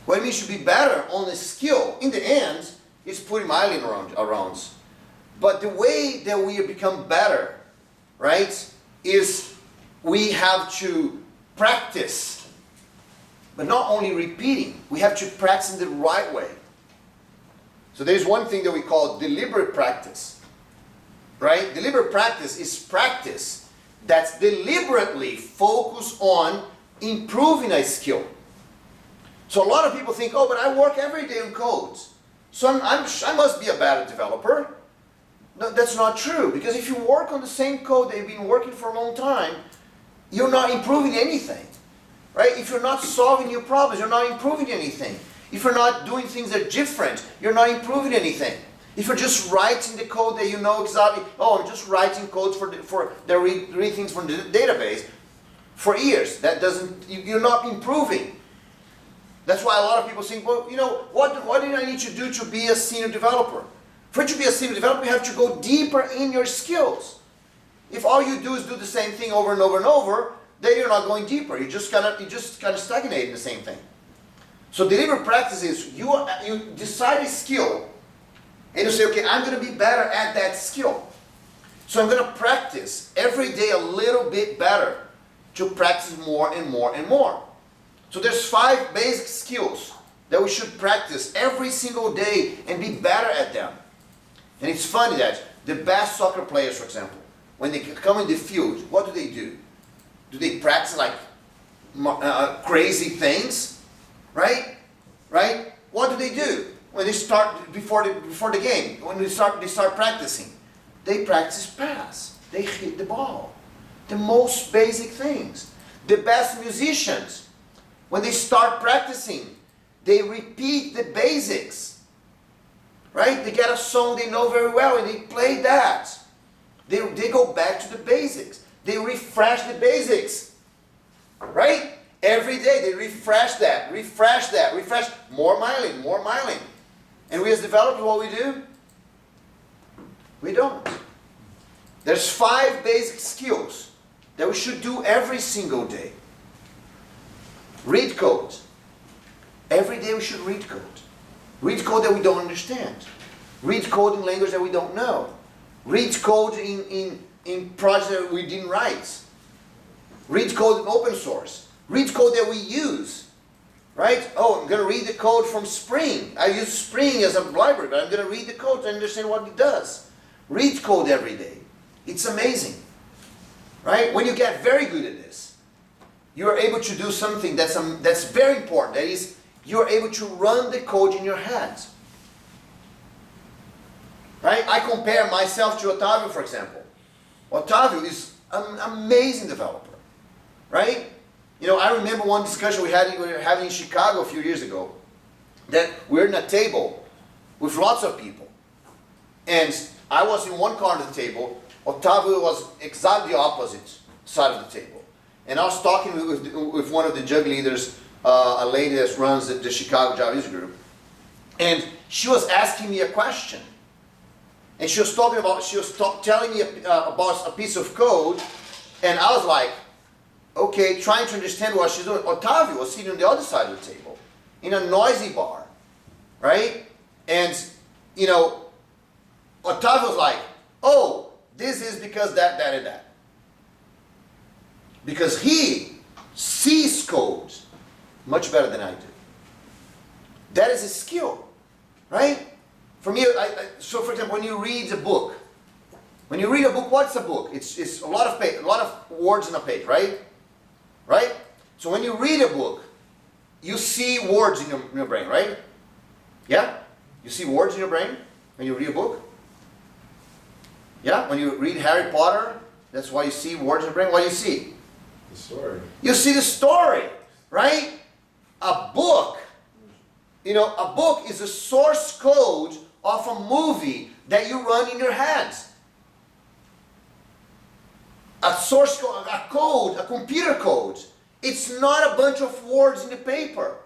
What it means to be better on the skill, in the end, is putting myelin around. But the way that we become better, right, is we have to practice. But not only repeating, we have to practice in the right way. So there's one thing that we call deliberate practice. Right? Deliberate practice is practice that's deliberately focused on improving a skill. So a lot of people think, oh, but I work every day on codes, so I must be a better developer. No, that's not true, because if you work on the same code that you've been working for a long time, you're not improving anything. Right? If you're not solving new problems, you're not improving anything. If you're not doing things that are different, you're not improving anything. If you're just writing the code that you know exactly, oh, I'm just writing codes that read things from the database for years, you're not improving. That's why a lot of people think, well, what did I need to do to be a senior developer? For you to be a senior developer, you have to go deeper in your skills. If all you do is do the same thing over and over and over, then you're not going deeper. You just kind of stagnate in the same thing. So deliberate practice is you decide a skill, and you say, okay, I'm going to be better at that skill. So I'm going to practice every day a little bit better to practice more and more and more. So there's 5 basic skills that we should practice every single day and be better at them. And it's funny that the best soccer players, for example, when they come in the field, what do? Do they practice like crazy things? Right? Right? What do? When they start before the game, when they start practicing, they practice pass. They hit the ball. The most basic things. The best musicians, when they start practicing, they repeat the basics. Right? They get a song they know very well and they play that. They go back to the basics. They refresh the basics. Right? Every day they refresh that, refresh more myelin. And we as developers, what we do? We don't. There's 5 basic skills that we should do every single day. Read code. Every day we should read code. Read code that we don't understand. Read code in language that we don't know. Read code in projects that we didn't write. Read code in open source. Read code that we use. Right? Oh, I'm going to read the code from Spring. I use Spring as a library, but I'm going to read the code to understand what it does. Read code every day. It's amazing. Right? When you get very good at this, you are able to do something that's very important. That is, you are able to run the code in your head. right? I compare myself to Otávio, for example. Otávio is an amazing developer, right? You know, I remember one discussion we were having in Chicago a few years ago, that we're in a table with lots of people. And I was in one corner of the table, Otávio was exactly the opposite side of the table. And I was talking with one of the JUG leaders, a lady that runs the Chicago Java User Group. And she was asking me a question. And she was telling me about a piece of code, and I was like, okay, trying to understand what she's doing. Otávio was sitting on the other side of the table, in a noisy bar, right? And, you know, Otávio was like, oh, this is because that, and that. Because he sees code much better than I do. That is a skill, right? For me, so for example, when you read a book, what's a book? It's a lot of words on a page, right? Right? So when you read a book, you see words in your brain, right? Yeah? You see words in your brain when you read a book? Yeah? When you read Harry Potter, that's why you see words in your brain. What do you see? The story. You see the story, right? A book, you know, a book is a source code of a movie that you run in your head. A source code, a computer code. It's not a bunch of words in the paper.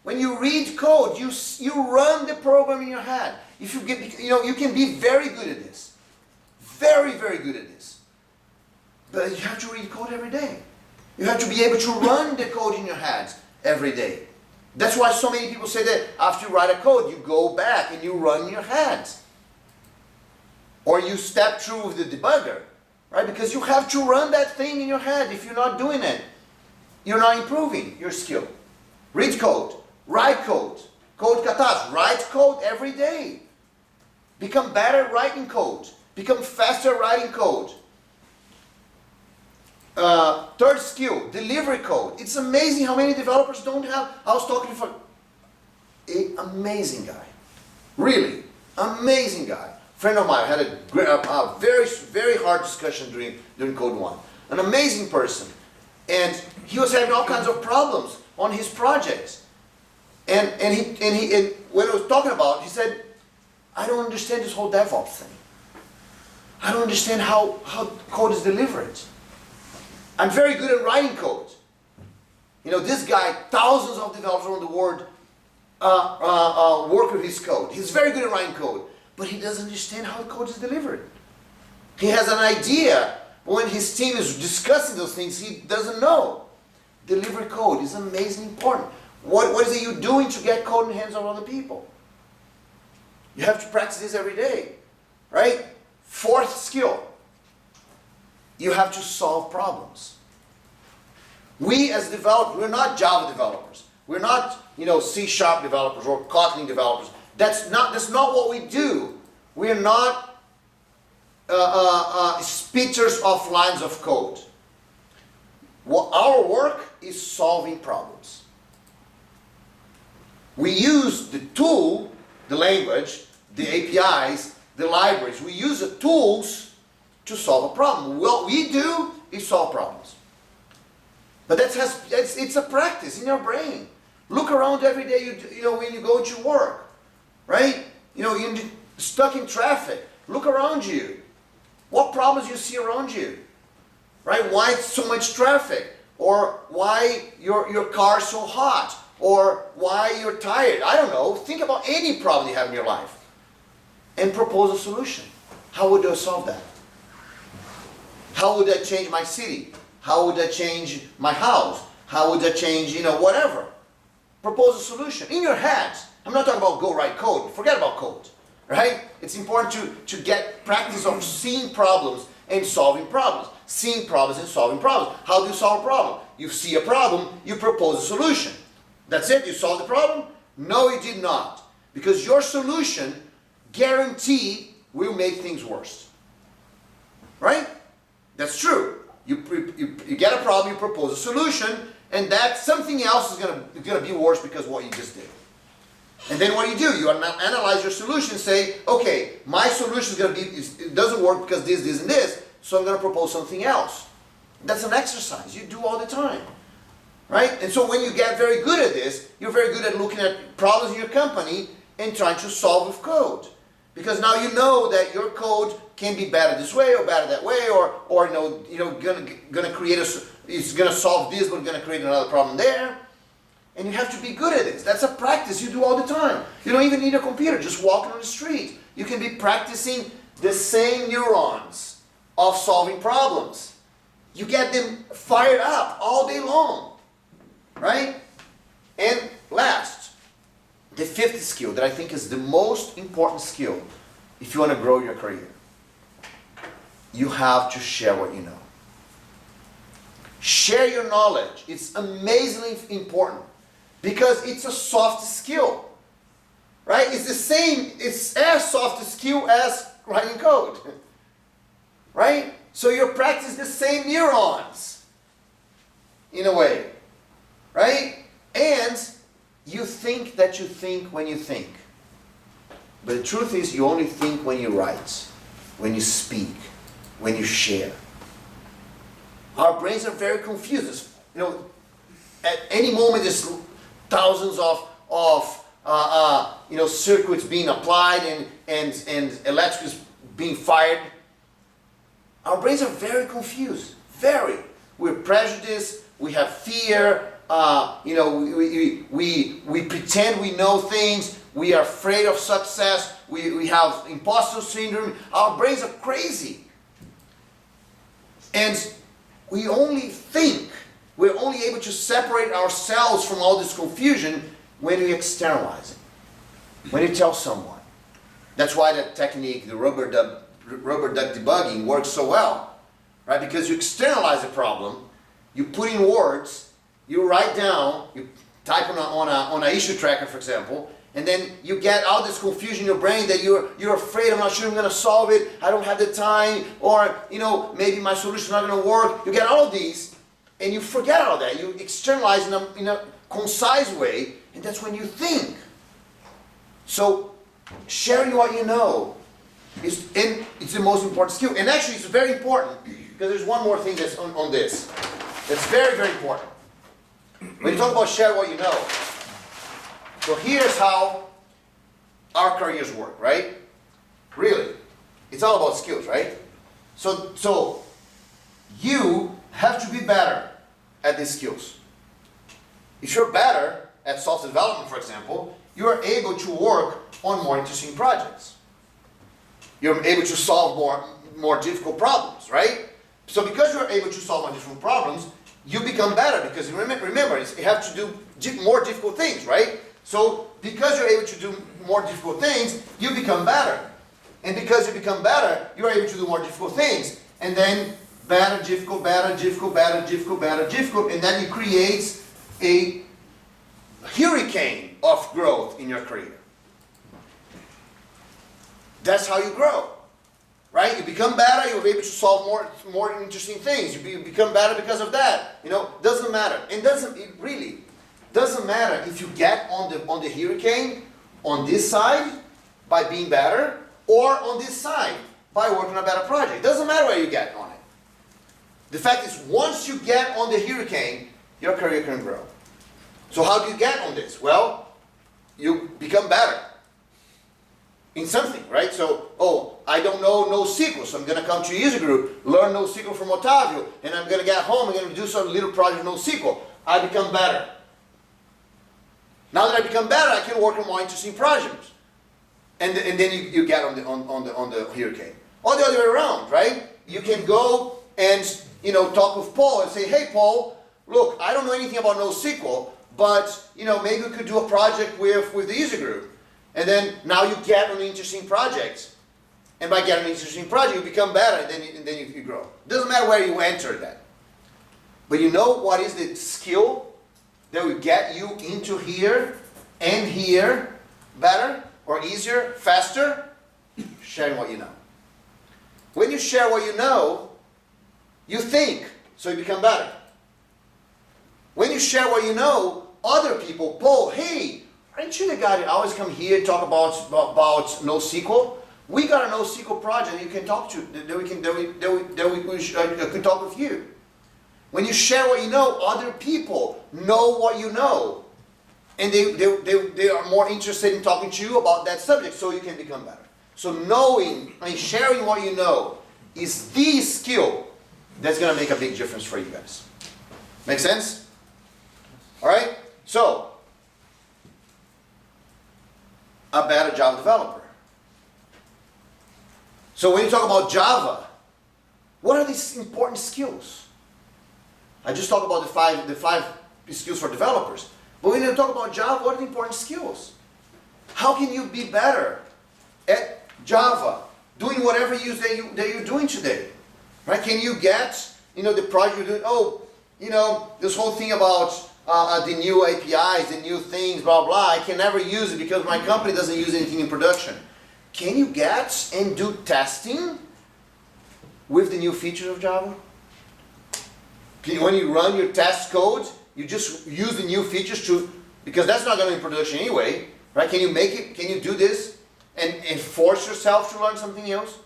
When you read code, you run the program in your head. If you get, you know, you can be very good at this. Very, very good at this. But you have to read code every day. You have to be able to run the code in your head every day. That's why so many people say that after you write a code, you go back and you run in your head. Or you step through with the debugger, right? Because you have to run that thing in your head. If you're not doing it, you're not improving your skill. Read code, write code, code katas, write code every day. Become better at writing code. Become faster at writing code. Third skill, delivery code. It's amazing how many developers don't have. I was talking to an amazing guy, really amazing guy. Friend of mine had a very, very hard discussion during Code 1. An amazing person, and he was having all kinds of problems on his projects. And when I was talking about, he said, I don't understand this whole DevOps thing. I don't understand how code is delivered. I'm very good at writing code. You know, this guy, thousands of developers around the world work with his code. He's very good at writing code, but he doesn't understand how the code is delivered. He has an idea, but when his team is discussing those things, he doesn't know. Delivery code is amazingly important. What is it you're doing to get code in the hands of other people? You have to practice this every day, right? Fourth skill. You have to solve problems. We as developers, we're not Java developers. We're not, you know, C# developers or Kotlin developers. That's not what we do. We're not spitters of lines of code. Our work is solving problems. We use the tool, the language, the APIs, the libraries. We use the tools to solve a problem. What we do is solve problems. But it's a practice in your brain. Look around every day, you know, when you go to work, right? You know, you're stuck in traffic. Look around you. What problems you see around you, right? Why so much traffic? Or why your car is so hot? Or why you're tired? I don't know. Think about any problem you have in your life and propose a solution. How would you solve that? How would that change my city? How would that change my house? How would that change, you know, whatever? Propose a solution in your head. I'm not talking about go write code. Forget about code, right? It's important to get practice of seeing problems and solving problems. Seeing problems and solving problems. How do you solve a problem? You see a problem, you propose a solution. That's it? You solved the problem? No, you did not. Because your solution, guaranteed, will make things worse. Right? That's true. You get a problem, you propose a solution, and that something else is gonna be worse because of what you just did. And then what do? You analyze your solution, say, okay, my solution is going to be, it doesn't work because this, and this, so I'm going to propose something else. That's an exercise you do all the time, right? And so when you get very good at this, you're very good at looking at problems in your company and trying to solve with code. Because now you know that your code can be better this way or better that way, or gonna create it's gonna solve this, but gonna create another problem there. And you have to be good at this. That's a practice you do all the time. You don't even need a computer, just walking on the street. You can be practicing the same neurons of solving problems. You get them fired up all day long, right? And last, the fifth skill that I think is the most important skill if you want to grow your career. You have to share what you know. Share your knowledge. It's amazingly important because it's a soft skill, right? It's the same, it's as soft a skill as writing code, right? So you practice the same neurons in a way, right? And you think that you think when you think. But the truth is you only think when you write, when you speak, when you share. Our brains are very confused. At any moment there's thousands of circuits being applied and electricals being fired. Our brains are very confused. Very. We're prejudiced. We have fear. We pretend we know things. We are afraid of success. We have imposter syndrome. Our brains are crazy. And we only think, we're only able to separate ourselves from all this confusion when we externalize it. When you tell someone. That's why that technique, the rubber duck debugging, works so well. Right? Because you externalize the problem, you put in words, you write down, you type on an issue tracker, for example, and then you get all this confusion in your brain that you're afraid, I'm not sure I'm going to solve it, I don't have the time, or maybe my solution is not going to work. You get all of these, and you forget all that. You externalize in a concise way, and that's when you think. So sharing what you know it's the most important skill. And actually it's very important, because there's one more thing that's on this. That's very, very important. When you talk about share what you know, so here's how our careers work, right? Really. It's all about skills, right? So you have to be better at these skills. If you're better at software development, for example, you are able to work on more interesting projects. You're able to solve more difficult problems, right? So because you're able to solve more difficult problems, you become better, because remember, you have to do more difficult things, right? So because you're able to do more difficult things, you become better. And because you become better, you're able to do more difficult things. And then better, difficult, better, difficult, better, difficult, better, difficult, and then it creates a hurricane of growth in your career. That's how you grow, right? You become better, you're able to solve more interesting things. You become better because of that. Doesn't matter. It really doesn't matter if you get on the hurricane on this side by being better, or on this side by working on a better project. Doesn't matter where you get on it. The fact is, once you get on the hurricane, your career can grow. So how do you get on this? Well, you become better in something, right? So, I don't know NoSQL, so I'm going to come to user group, learn NoSQL from Otavio, and I'm going to get home, I'm going to do some little project of NoSQL. I become better. Now that I become better, I can work on more interesting projects. And then you get on the hurricane. Or the other way around, right? You can go and talk with Paul and say, hey Paul, look, I don't know anything about NoSQL, but maybe we could do a project with the user group. And then now you get on interesting projects. And by getting an interesting project, you become better, and then you grow. Doesn't matter where you enter that. But you know what is the skill that will get you into here and here better, or easier, faster? Sharing what you know. When you share what you know, you think, so you become better. When you share what you know, other people, Paul, hey, aren't you the guy that always come here and talk about NoSQL? We got a NoSQL project you can talk to, that we could talk with you. When you share what you know, other people know what you know. And they are more interested in talking to you about that subject so you can become better. So knowing and sharing what you know is the skill that's going to make a big difference for you guys. Make sense? All right? So, a better Java developer. So when you talk about Java, what are these important skills? I just talked about the five skills for developers. But when you talk about Java, what are the important skills? How can you be better at Java, doing whatever that you're doing today? Right? Can you get, the project you're doing, this whole thing about the new APIs, the new things, blah, blah, I can never use it because my company doesn't use anything in production. Can you get and do testing with the new features of Java? When you run your test code, you just use the new features because that's not going to be in production anyway, right? Can you make it, can you do this and force yourself to learn something else?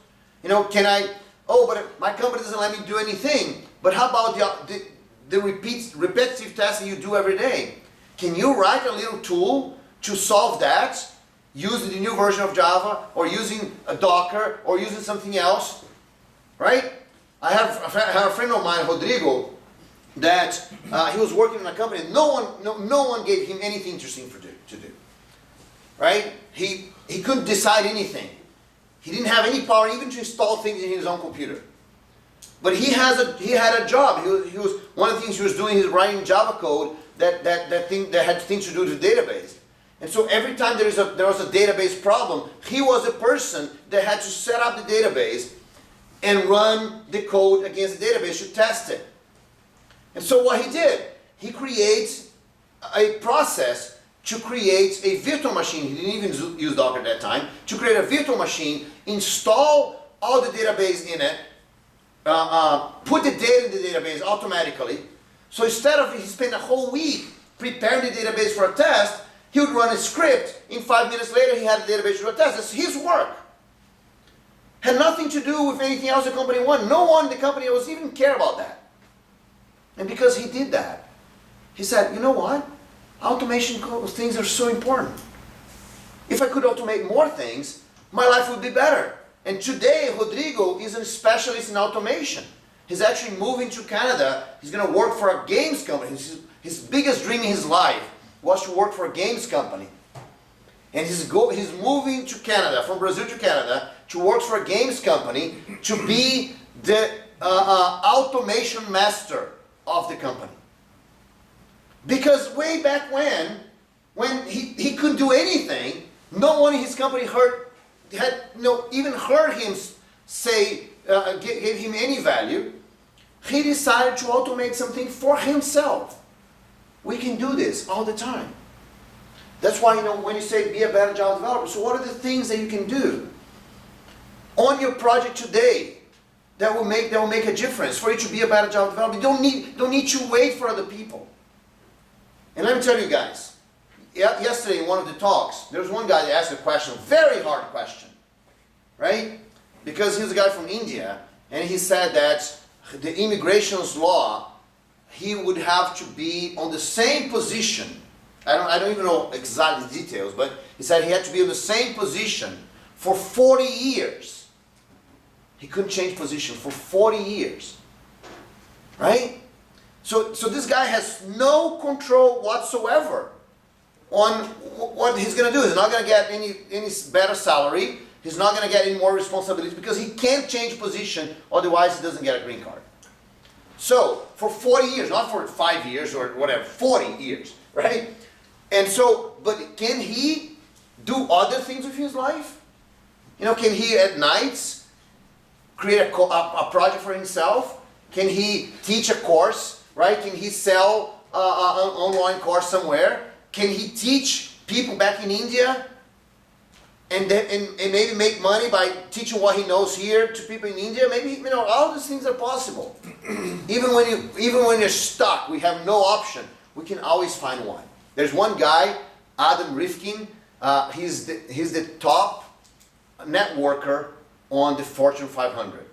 But my company doesn't let me do anything. But how about the repetitive testing you do every day? Can you write a little tool to solve that using the new version of Java or using a Docker or using something else, right? I have a friend of mine, Rodrigo, that he was working in a company. No one gave him anything interesting to do, right? He couldn't decide anything. He didn't have any power even to install things in his own computer. But he had a job. He was one of the things he was doing is writing Java code that had things to do with the database. And so every time there was a database problem, he was the person that had to set up the database and run the code against the database to test it. And so what he did, he creates a process to create a virtual machine. He didn't even use Docker at that time. To create a virtual machine, install all the database in it, put the data in the database automatically. So instead of he spent a whole week preparing the database for a test, he would run a script. In 5 minutes later, he had the database for a test. That's his work. Had nothing to do with anything else the company wanted. No one in the company was even care about that. And because he did that, he said, you know what? Automation things are so important. If I could automate more things, my life would be better. And today, Rodrigo is a specialist in automation. He's actually moving to Canada. He's going to work for a games company. His biggest dream in his life was to work for a games company. And he's moving to Canada, from Brazil to Canada, to work for a games company, to be the automation master of the company. Because way back when he couldn't do anything, no one in his company even heard him say, gave him any value. He decided to automate something for himself. We can do this all the time. That's why, when you say be a better Java developer, so what are the things that you can do on your project today that will make a difference for you to be a better Java developer? You don't need to wait for other people. And let me tell you guys, yesterday in one of the talks, there was one guy that asked a question, a very hard question, right? Because he was a guy from India, and he said that the immigration's law, he would have to be on the same position. I don't even know exactly the details, but he said he had to be in the same position for 40 years. He couldn't change position for 40 years, right? So this guy has no control whatsoever on what he's going to do. He's not going to get any better salary. He's not going to get any more responsibilities because he can't change position, otherwise he doesn't get a green card. So, for 40 years, not for 5 years or whatever, 40 years, right? And so, but can he do other things with his life? Can he at nights create a project for himself? Can he teach a course, right? Can he sell an online course somewhere? Can he teach people back in India and maybe make money by teaching what he knows here to people in India? Maybe, all these things are possible. Even when you're stuck, we have no option. We can always find one. There's one guy, Adam Rifkin, he's the top networker on the Fortune 500.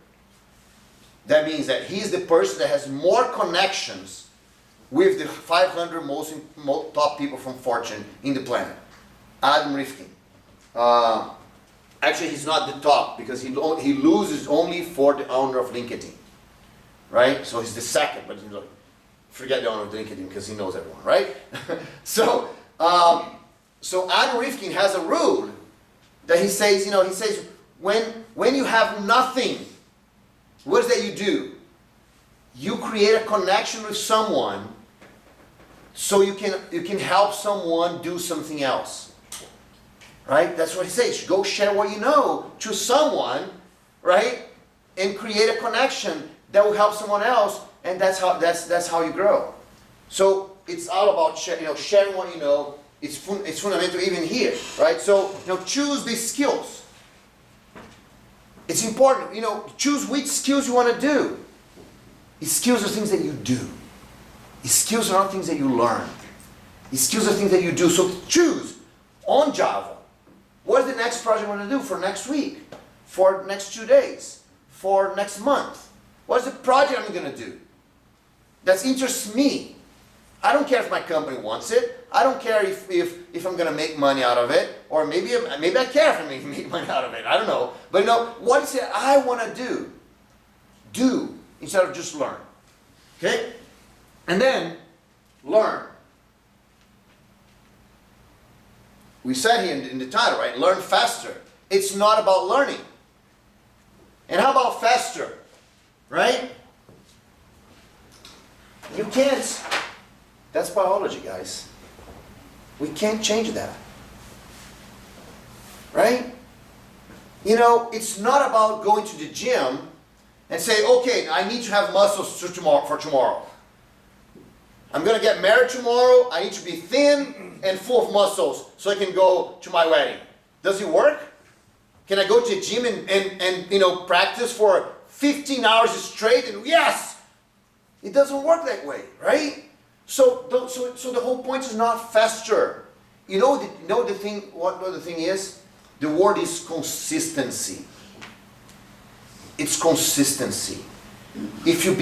That means that he's the person that has more connections with the 500 most top people from Fortune in the planet. Adam Rifkin. Actually, he's not the top because he loses only for the owner of LinkedIn, right? So he's the second, but forget the owner of LinkedIn because he knows everyone, right? So Adam Rifkin has a rule that he says, when you have nothing, what is that you do? You create a connection with someone so you can help someone do something else. Right? That's what he says. Go share what you know to someone, right? And create a connection that will help someone else, and that's how you grow. So it's all about sharing what you know. It's fundamental even here, right? So choose these skills. It's important, choose which skills you want to do. These skills are things that you do. These skills are not things that you learn. These skills are things that you do. So choose on Java. What is the next project I want to do for next week? For next 2 days? For next month? What's the project I'm going to do? That interests me. I don't care if my company wants it. I don't care if I'm going to make money out of it. Or maybe I care if I make money out of it. I don't know. But what is it I want to do? Do instead of just learn. Okay? And then learn. We said here in the title, right? Learn faster. It's not about learning. And how about faster? Right? You can't. That's biology, guys. We can't change that. Right? It's not about going to the gym and say, okay, I need to have muscles for tomorrow. I'm going to get married tomorrow. I need to be thin and full of muscles so I can go to my wedding. Does it work? Can I go to the gym and practice for 15 hours straight? And yes! It doesn't work that way, right? So the whole point is not faster. The thing. What the thing is? The word is consistency. It's consistency. If you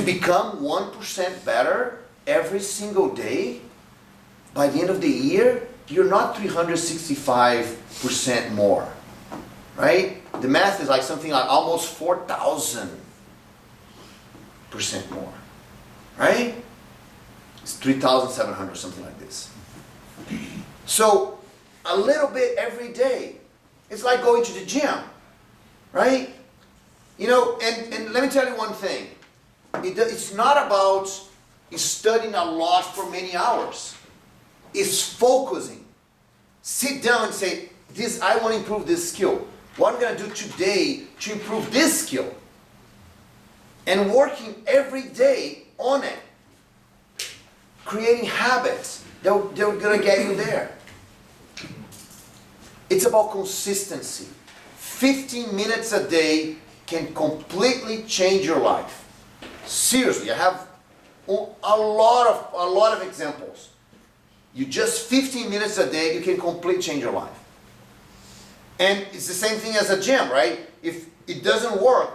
become 1% better every single day, by the end of the year, you're not 365% more, right? The math is like something like almost 4,000% more, right? It's 3,700, something like this. So a little bit every day. It's like going to the gym, right? And let me tell you one thing. It's not about studying a lot for many hours. It's focusing. Sit down and say, I want to improve this skill. What I'm going to do today to improve this skill? And working every day on it. Creating habits that are going to get you there. It's about consistency. 15 minutes a day can completely change your life. Seriously, I have a lot of examples. You just 15 minutes a day, you can completely change your life. And it's the same thing as a gym, right? If it doesn't work,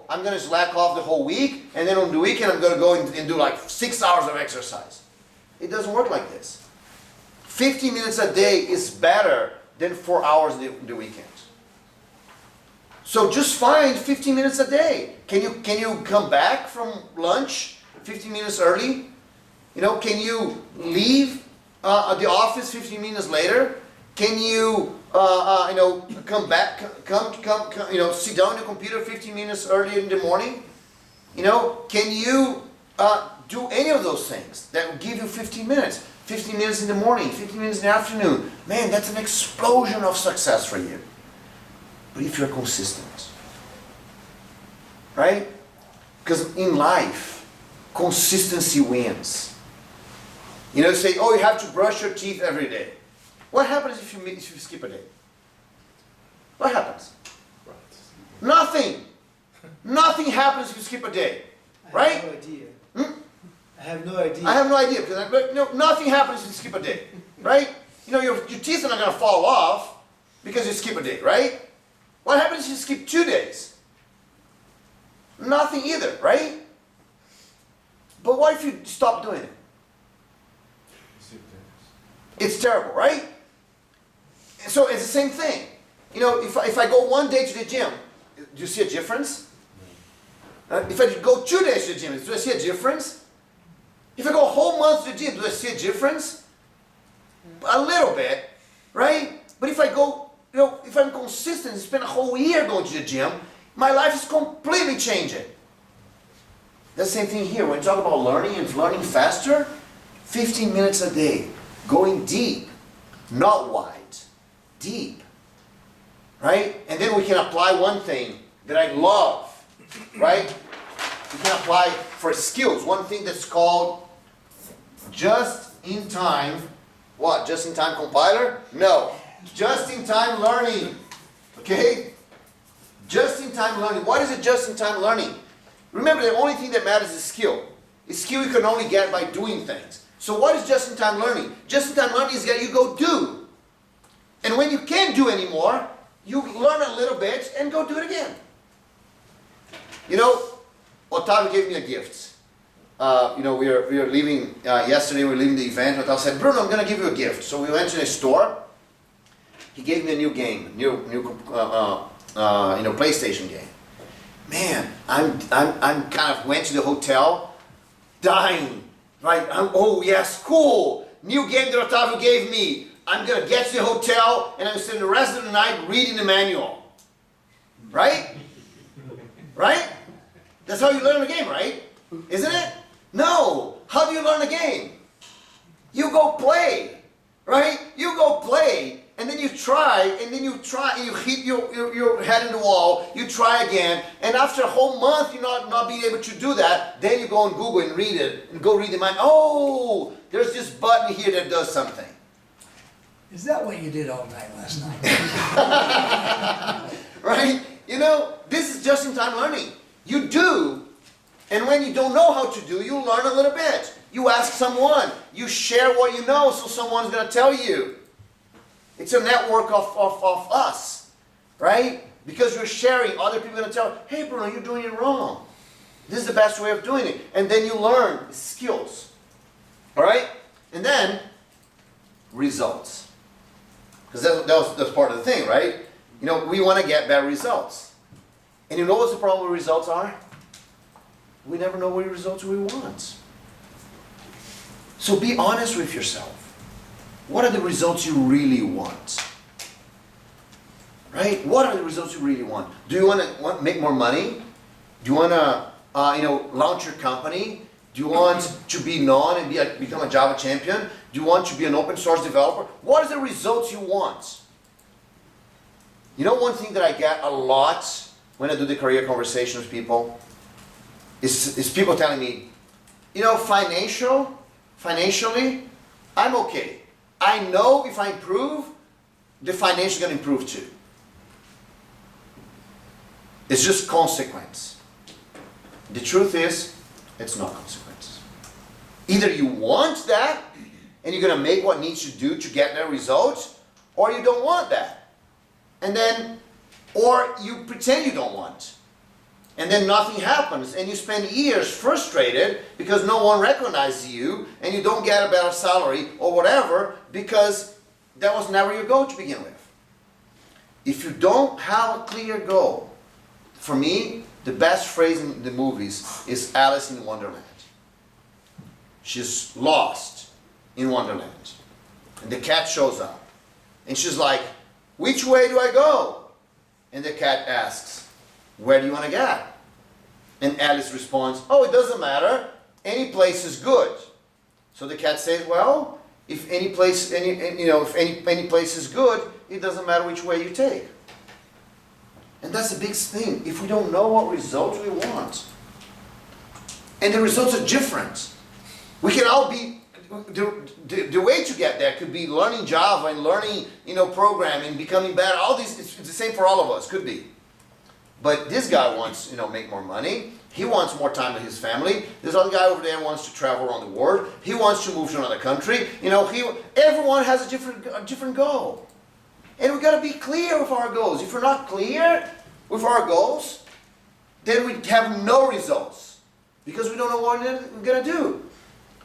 I'm going to slack off the whole week, and then on the weekend I'm going to go and do like 6 hours of exercise. It doesn't work like this. 15 minutes a day is better than 4 hours in the weekend. So just find 15 minutes a day. Can you come back from lunch 15 minutes early? Can you leave the office 15 minutes later? Can you come back, sit down on the computer 15 minutes early in the morning? Can you do any of those things that will give you 15 minutes? 15 minutes in the morning, 15 minutes in the afternoon. Man, that's an explosion of success for you. But if you're consistent, right? Because in life, consistency wins. You say, you have to brush your teeth every day. What happens if you skip a day? What happens? Nothing. Nothing happens if you skip a day, right? I have no idea. I have no idea. I have no idea because nothing happens if you skip a day, right? your teeth are not going to fall off because you skip a day, right? What happens if you skip 2 days? Nothing either, right? But what if you stop doing it? It's terrible, right? So it's the same thing. If I go 1 day to the gym, do you see a difference? If I go 2 days to the gym, do I see a difference? If I go a whole month to the gym, do I see a difference? A little bit, right? But if I go, if I'm consistent and spend a whole year going to the gym, my life is completely changing. That's the same thing here. When you talk about learning and learning faster, 15 minutes a day, going deep, not wide, deep, right? And then we can apply one thing that I love, right? We can apply for skills, one thing that's called just-in-time, what? Just-in-time compiler? No. Just-in-time learning, okay? Just-in-time learning. What is a just-in-time learning? Remember, the only thing that matters is skill. A skill you can only get by doing things. So what is just-in-time learning? Just-in-time learning is that you go do. And when you can't do anymore, you learn a little bit and go do it again. Otavio gave me a gift. We were leaving, yesterday we were leaving the event, and Otavio said, Bruno, I'm going to give you a gift. So we went to a store. He gave me a new game, PlayStation game. Man, I'm kind of went to the hotel, dying, right? Oh yes, cool, new game that Otavio gave me. I'm gonna get to the hotel and I'm gonna spend the rest of the night reading the manual, right? Right? That's how you learn the game, right? Isn't it? No. How do you learn the game? You go play, right? You go play. And then you try, and you hit your head in the wall, you try again, and after a whole month you're not being able to do that, then you go on Google and read it, and go read the manual. Oh, there's this button here that does something. Is that what you did all night last night? Right? This is just-in-time learning. You do, and when you don't know how to do, you learn a little bit. You ask someone, you share what you know, so someone's going to tell you. It's a network of us, right? Because you're sharing, other people are going to tell, hey Bruno, you're doing it wrong. This is the best way of doing it. And then you learn skills, all right? And then, results. Because that's part of the thing, right? We want to get better results. And you know what the problem with results are? We never know what results we want. So be honest with yourself. What are the results you really want? Right? What are the results you really want? Do you want to make more money? Do you want to, launch your company? Do you want to be known and become a Java champion? Do you want to be an open source developer? What are the results you want? One thing that I get a lot when I do the career conversation with people is people telling me, financially, I'm okay. I know if I improve, the financial is going to improve too. It's just consequence. The truth is, it's not consequence. Either you want that, and you're going to make what needs to do to get that result, or you don't want that. Or you pretend you don't want. And then nothing happens, and you spend years frustrated because no one recognizes you, and you don't get a better salary or whatever, because that was never your goal to begin with. If you don't have a clear goal, for me, the best phrase in the movies is Alice in Wonderland. She's lost in Wonderland, and the cat shows up, and she's like, which way do I go? And the cat asks, where do you want to get? And Alice responds, oh, it doesn't matter. Any place is good. So the cat says, well, if any place is good, it doesn't matter which way you take. And that's the big thing. If we don't know what results we want, and the results are different, we can all be, the way to get there could be learning Java and learning, programming, becoming better. All these, it's the same for all of us, could be. But this guy wants, make more money. He wants more time with his family. This other guy over there wants to travel around the world. He wants to move to another country. You know, everyone has a different goal. And we got to be clear with our goals. If we're not clear with our goals, then we have no results because we don't know what we're going to do.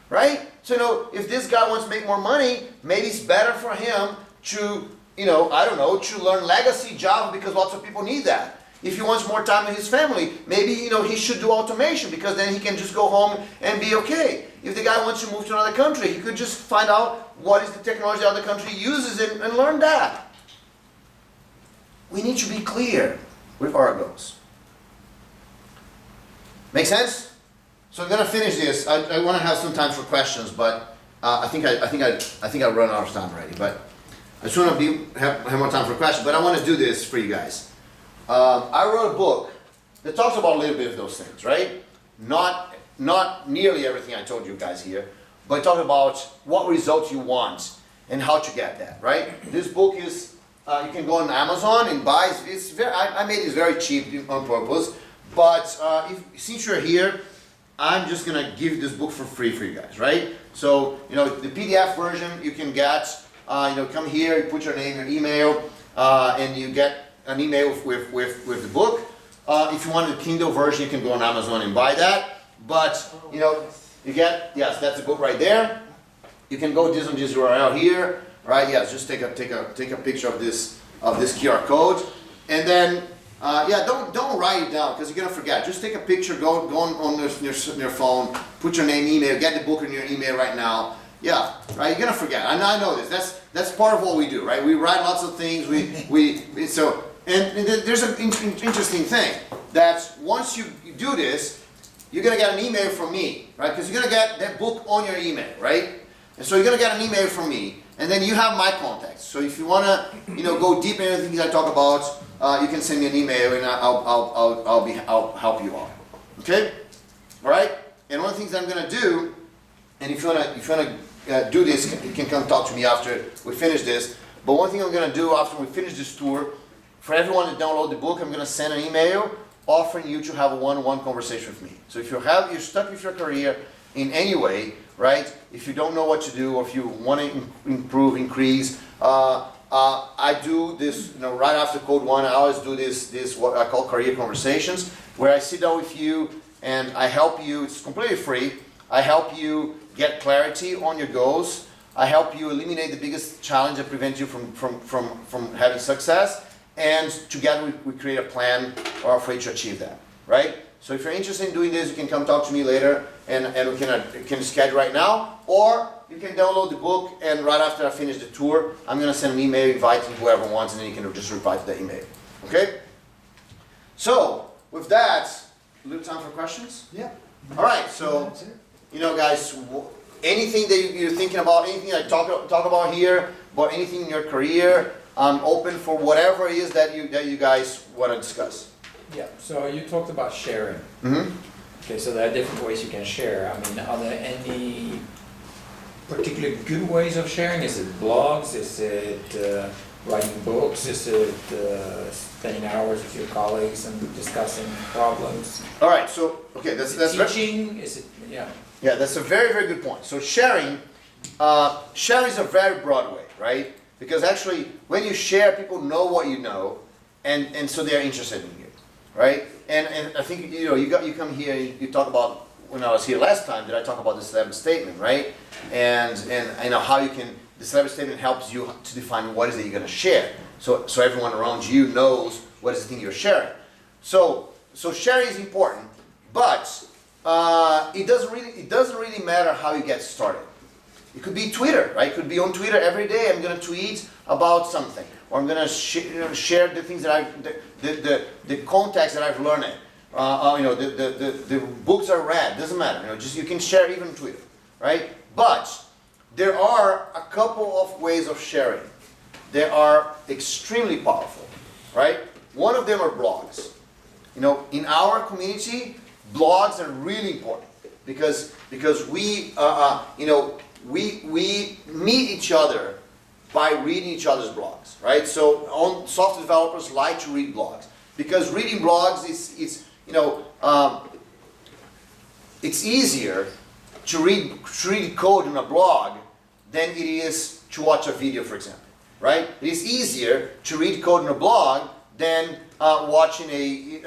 Right? So, you know, if this guy wants to make more money, maybe it's better for him to, you know, I don't know, to learn legacy Java because lots of people need that. If he wants more time with his family, maybe, you know, he should do automation because then he can just go home and be okay. If the guy wants to move to another country, he could just find out what is the technology the other country uses and learn that. We need to be clear with our goals. Make sense? So I'm gonna finish this. I want to have some time for questions, but I think I run out of time already. But I just want to have more time for questions. But I want to do this for you guys. I wrote a book that talks about a little bit of those things, right? Not nearly everything I told you guys here, but talk about what results you want and how to get that, right? This book is you can go on Amazon and buy. It's very. I made it very cheap on purpose. But since you're here, I'm just gonna give this book for free for you guys, right? So, you know, the PDF version you can get, you know, come here, you put your name, your email, and you get an email with the book. If you want the Kindle version, you can go on Amazon and buy that. But, you know, you get, yes, that's the book right there. You can go on this URL here, right? Yes, just take a picture of this QR code, and then. Yeah, don't write it down because you're gonna forget. Just take a picture, go on your phone, put your name, email, get the book in your email right now. Yeah, right. You're gonna forget. I know this. That's part of what we do, right? We write lots of things. And there's an interesting thing that once you do this, you're gonna get an email from me, right? Because you're gonna get that book on your email, right? And so you're gonna get an email from me, and then you have my contacts. So if you wanna, you know, go deep into the things I talk about. You can send me an email and I'll help you out. Okay? All right? And one of the things I'm gonna do, and if you wanna do this, you can come talk to me after we finish this. But one thing I'm gonna do after we finish this tour, for everyone to download the book, I'm gonna send an email offering you to have a one-on-one conversation with me. So if you're stuck with your career in any way, right? If you don't know what to do, or if you want to improve, increase. I do this, you know, right after Code 1, I always do this what I call career conversations, where I sit down with you and I help you. It's completely free. I help you get clarity on your goals. I help you eliminate the biggest challenge that prevents you from having success, and together we create a plan or a way to achieve that, right? So if you're interested in doing this, you can come talk to me later, and we can schedule right now, or you can download the book, and right after I finish the tour, I'm going to send an email inviting whoever wants, and then you can just reply to the email. Okay? So, with that, a little time for questions? Yeah. All right, so, you know, guys, anything that you're thinking about, anything I talk about here, about anything in your career, I'm open for whatever it is that you guys want to discuss. Yeah, so you talked about sharing. Mm-hmm. Okay, so there are different ways you can share. I mean, are there any particularly good ways of sharing? Is it blogs? Is it writing books? Is it spending hours with your colleagues and discussing problems? All right, so, okay, that's teaching? Is it, yeah. Yeah, that's a very, very good point. So sharing is a very broad way, right? Because actually, when you share, people know what you know, and so they're interested in you, right? And I think, you know, you come here, you talk about, when I was here last time, did I talk about the celebrity statement, right? And you know, how you can, the celebrity statement helps you to define what is it you're going to share. So everyone around you knows what is the thing you're sharing. So sharing is important, but it doesn't really matter how you get started. It could be Twitter, right? It could be on Twitter every day. I'm going to tweet about something, or I'm going to share the things that the context that I've learned. You know, the books I read. Doesn't matter. You know, just you can share even Twitter, right? But there are a couple of ways of sharing. They are extremely powerful, right? One of them are blogs. You know, in our community, blogs are really important because we you know, we meet each other by reading each other's blogs, right? So software developers like to read blogs because reading blogs is you know, it's easier to read code in a blog than it is to watch a video, for example, right? It is easier to read code in a blog than watching you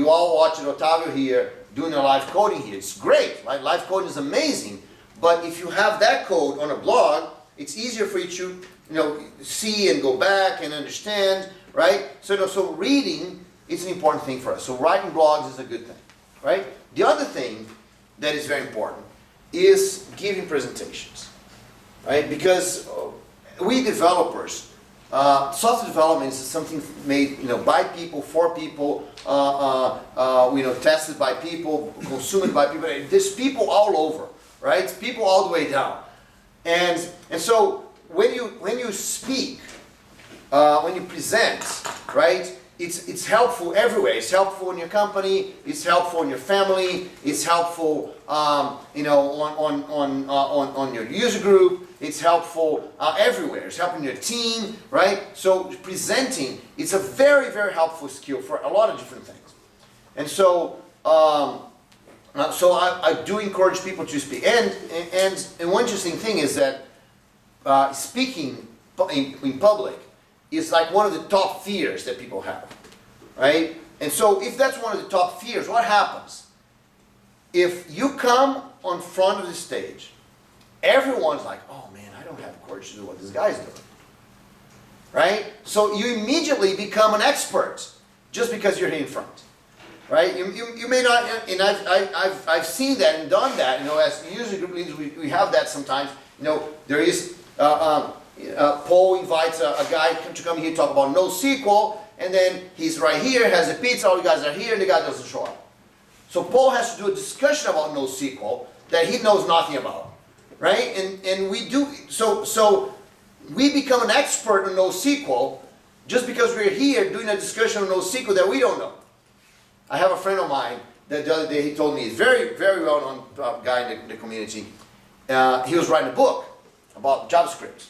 all watching Otavio here doing a live coding here. It's great, right? Live coding is amazing, but if you have that code on a blog, it's easier for you to see and go back and understand, right? So reading is an important thing for us. So writing blogs is a good thing, right? The other thing that is very important is giving presentations, right? Because we developers, software development is something made by people, for people, tested by people, consumed by people. There's people all over, right? People all the way down, and so when you speak, when you present, right? It's helpful everywhere. It's helpful in your company. It's helpful in your family. It's helpful, on your user group. It's helpful everywhere. It's helping your team, right? So presenting, it's a very, very helpful skill for a lot of different things. And so, I do encourage people to speak. And one interesting thing is that speaking in public is like one of the top fears that people have, right? And so if that's one of the top fears, what happens? If you come on front of the stage, everyone's like, oh man, I don't have courage to do what this guy's doing, right? So you immediately become an expert just because you're here in front, right? You may not, and I've seen that and done that, as user group leaders, we have that sometimes. There is, Paul invites a guy to come here to talk about NoSQL, and then he's right here, has a pizza, all you guys are here, and the guy doesn't show up. So Paul has to do a discussion about NoSQL that he knows nothing about, right? And we do, so we become an expert in NoSQL just because we're here doing a discussion on NoSQL that we don't know. I have a friend of mine that the other day he told me, he's very, very well-known guy in the community. He was writing a book about JavaScript.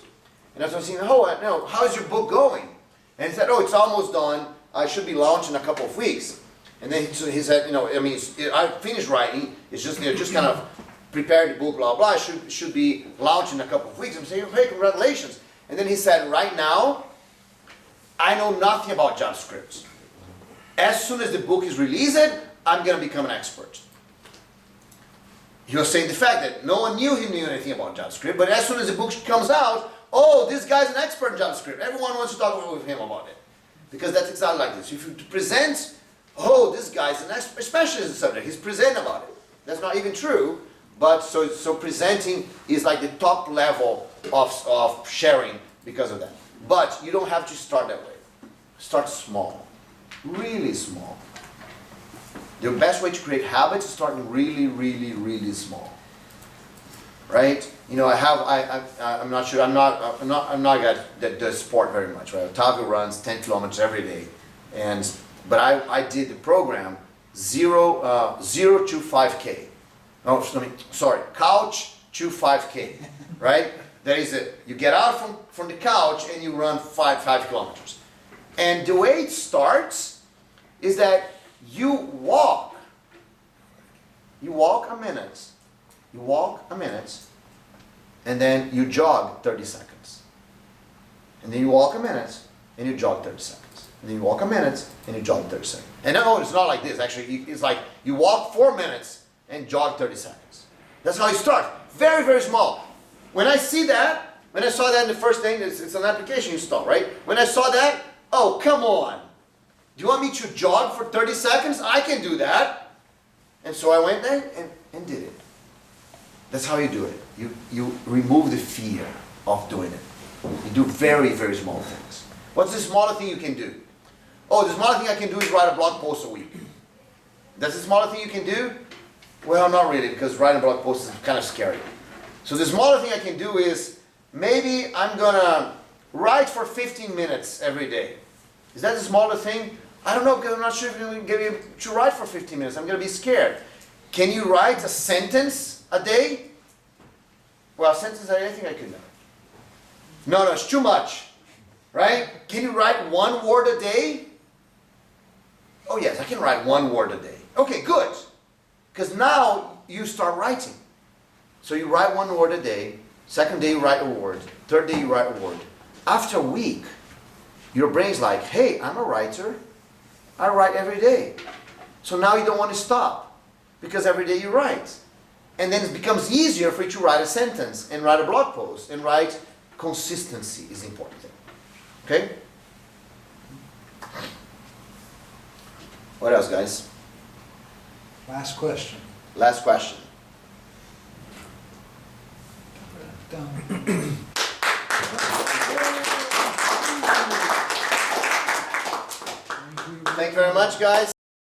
And I was saying, how's your book going? And he said, it's almost done. I should be launching in a couple of weeks. And then he said, I finished writing. It's just, just kind of prepared the book, blah, blah. Should be launched in a couple of weeks. I'm saying, hey, congratulations. And then he said, right now, I know nothing about JavaScript. As soon as the book is released, I'm going to become an expert. He was saying the fact that no one knew he knew anything about JavaScript, but as soon as the book comes out, this guy's an expert in JavaScript. Everyone wants to talk with him about it. Because that's exactly like this. If you present, this guy's an expert, especially as a subject, he's presenting about it. That's not even true, but so presenting is like the top level of sharing because of that. But you don't have to start that way. Start small, really small. The best way to create habits is starting really, really, really small. Right? I'm not sure. I'm not a guy that does sport very much. Right? Otavio runs 10 kilometers every day, but I did the program 0 to 5K. Couch to 5K. Right? You get out from the couch and you run 5 kilometers. And the way it starts is that you walk a minute, and then you jog 30 seconds. And then you walk a minute, and you jog 30 seconds. And then you walk a minute, and you jog 30 seconds. And no, it's not like this, actually. It's like you walk 4 minutes, and jog 30 seconds. That's how you start. Very, very small. When I saw that in the first thing, it's an application you install, right? When I saw that, come on. Do you want me to jog for 30 seconds? I can do that. And so I went there and did it. That's how you do it. You remove the fear of doing it. You do very, very small things. What's the smallest thing you can do? The smallest thing I can do is write a blog post a week. That's the smallest thing you can do? Well, not really, because writing a blog post is kind of scary. So the smallest thing I can do is, maybe I'm going to write for 15 minutes every day. Is that the smallest thing? I don't know, because I'm not sure if I'm going to get you to write for 15 minutes. I'm going to be scared. Can you write a sentence a day? Well, a sentence a day, I think I could. No, it's too much. Right? Can you write 1 word a day? Oh yes, I can write 1 word a day. Okay, good. Because now you start writing. So you write one word a day, second day you write a word, third day you write a word. After a week, your brain's like, hey, I'm a writer. I write every day. So now you don't want to stop because every day you write. And then it becomes easier for you to write a sentence and write a blog post and write. Consistency is the important thing. Okay? What else, guys? Last question. Last question. Dum. Thank you very much, guys.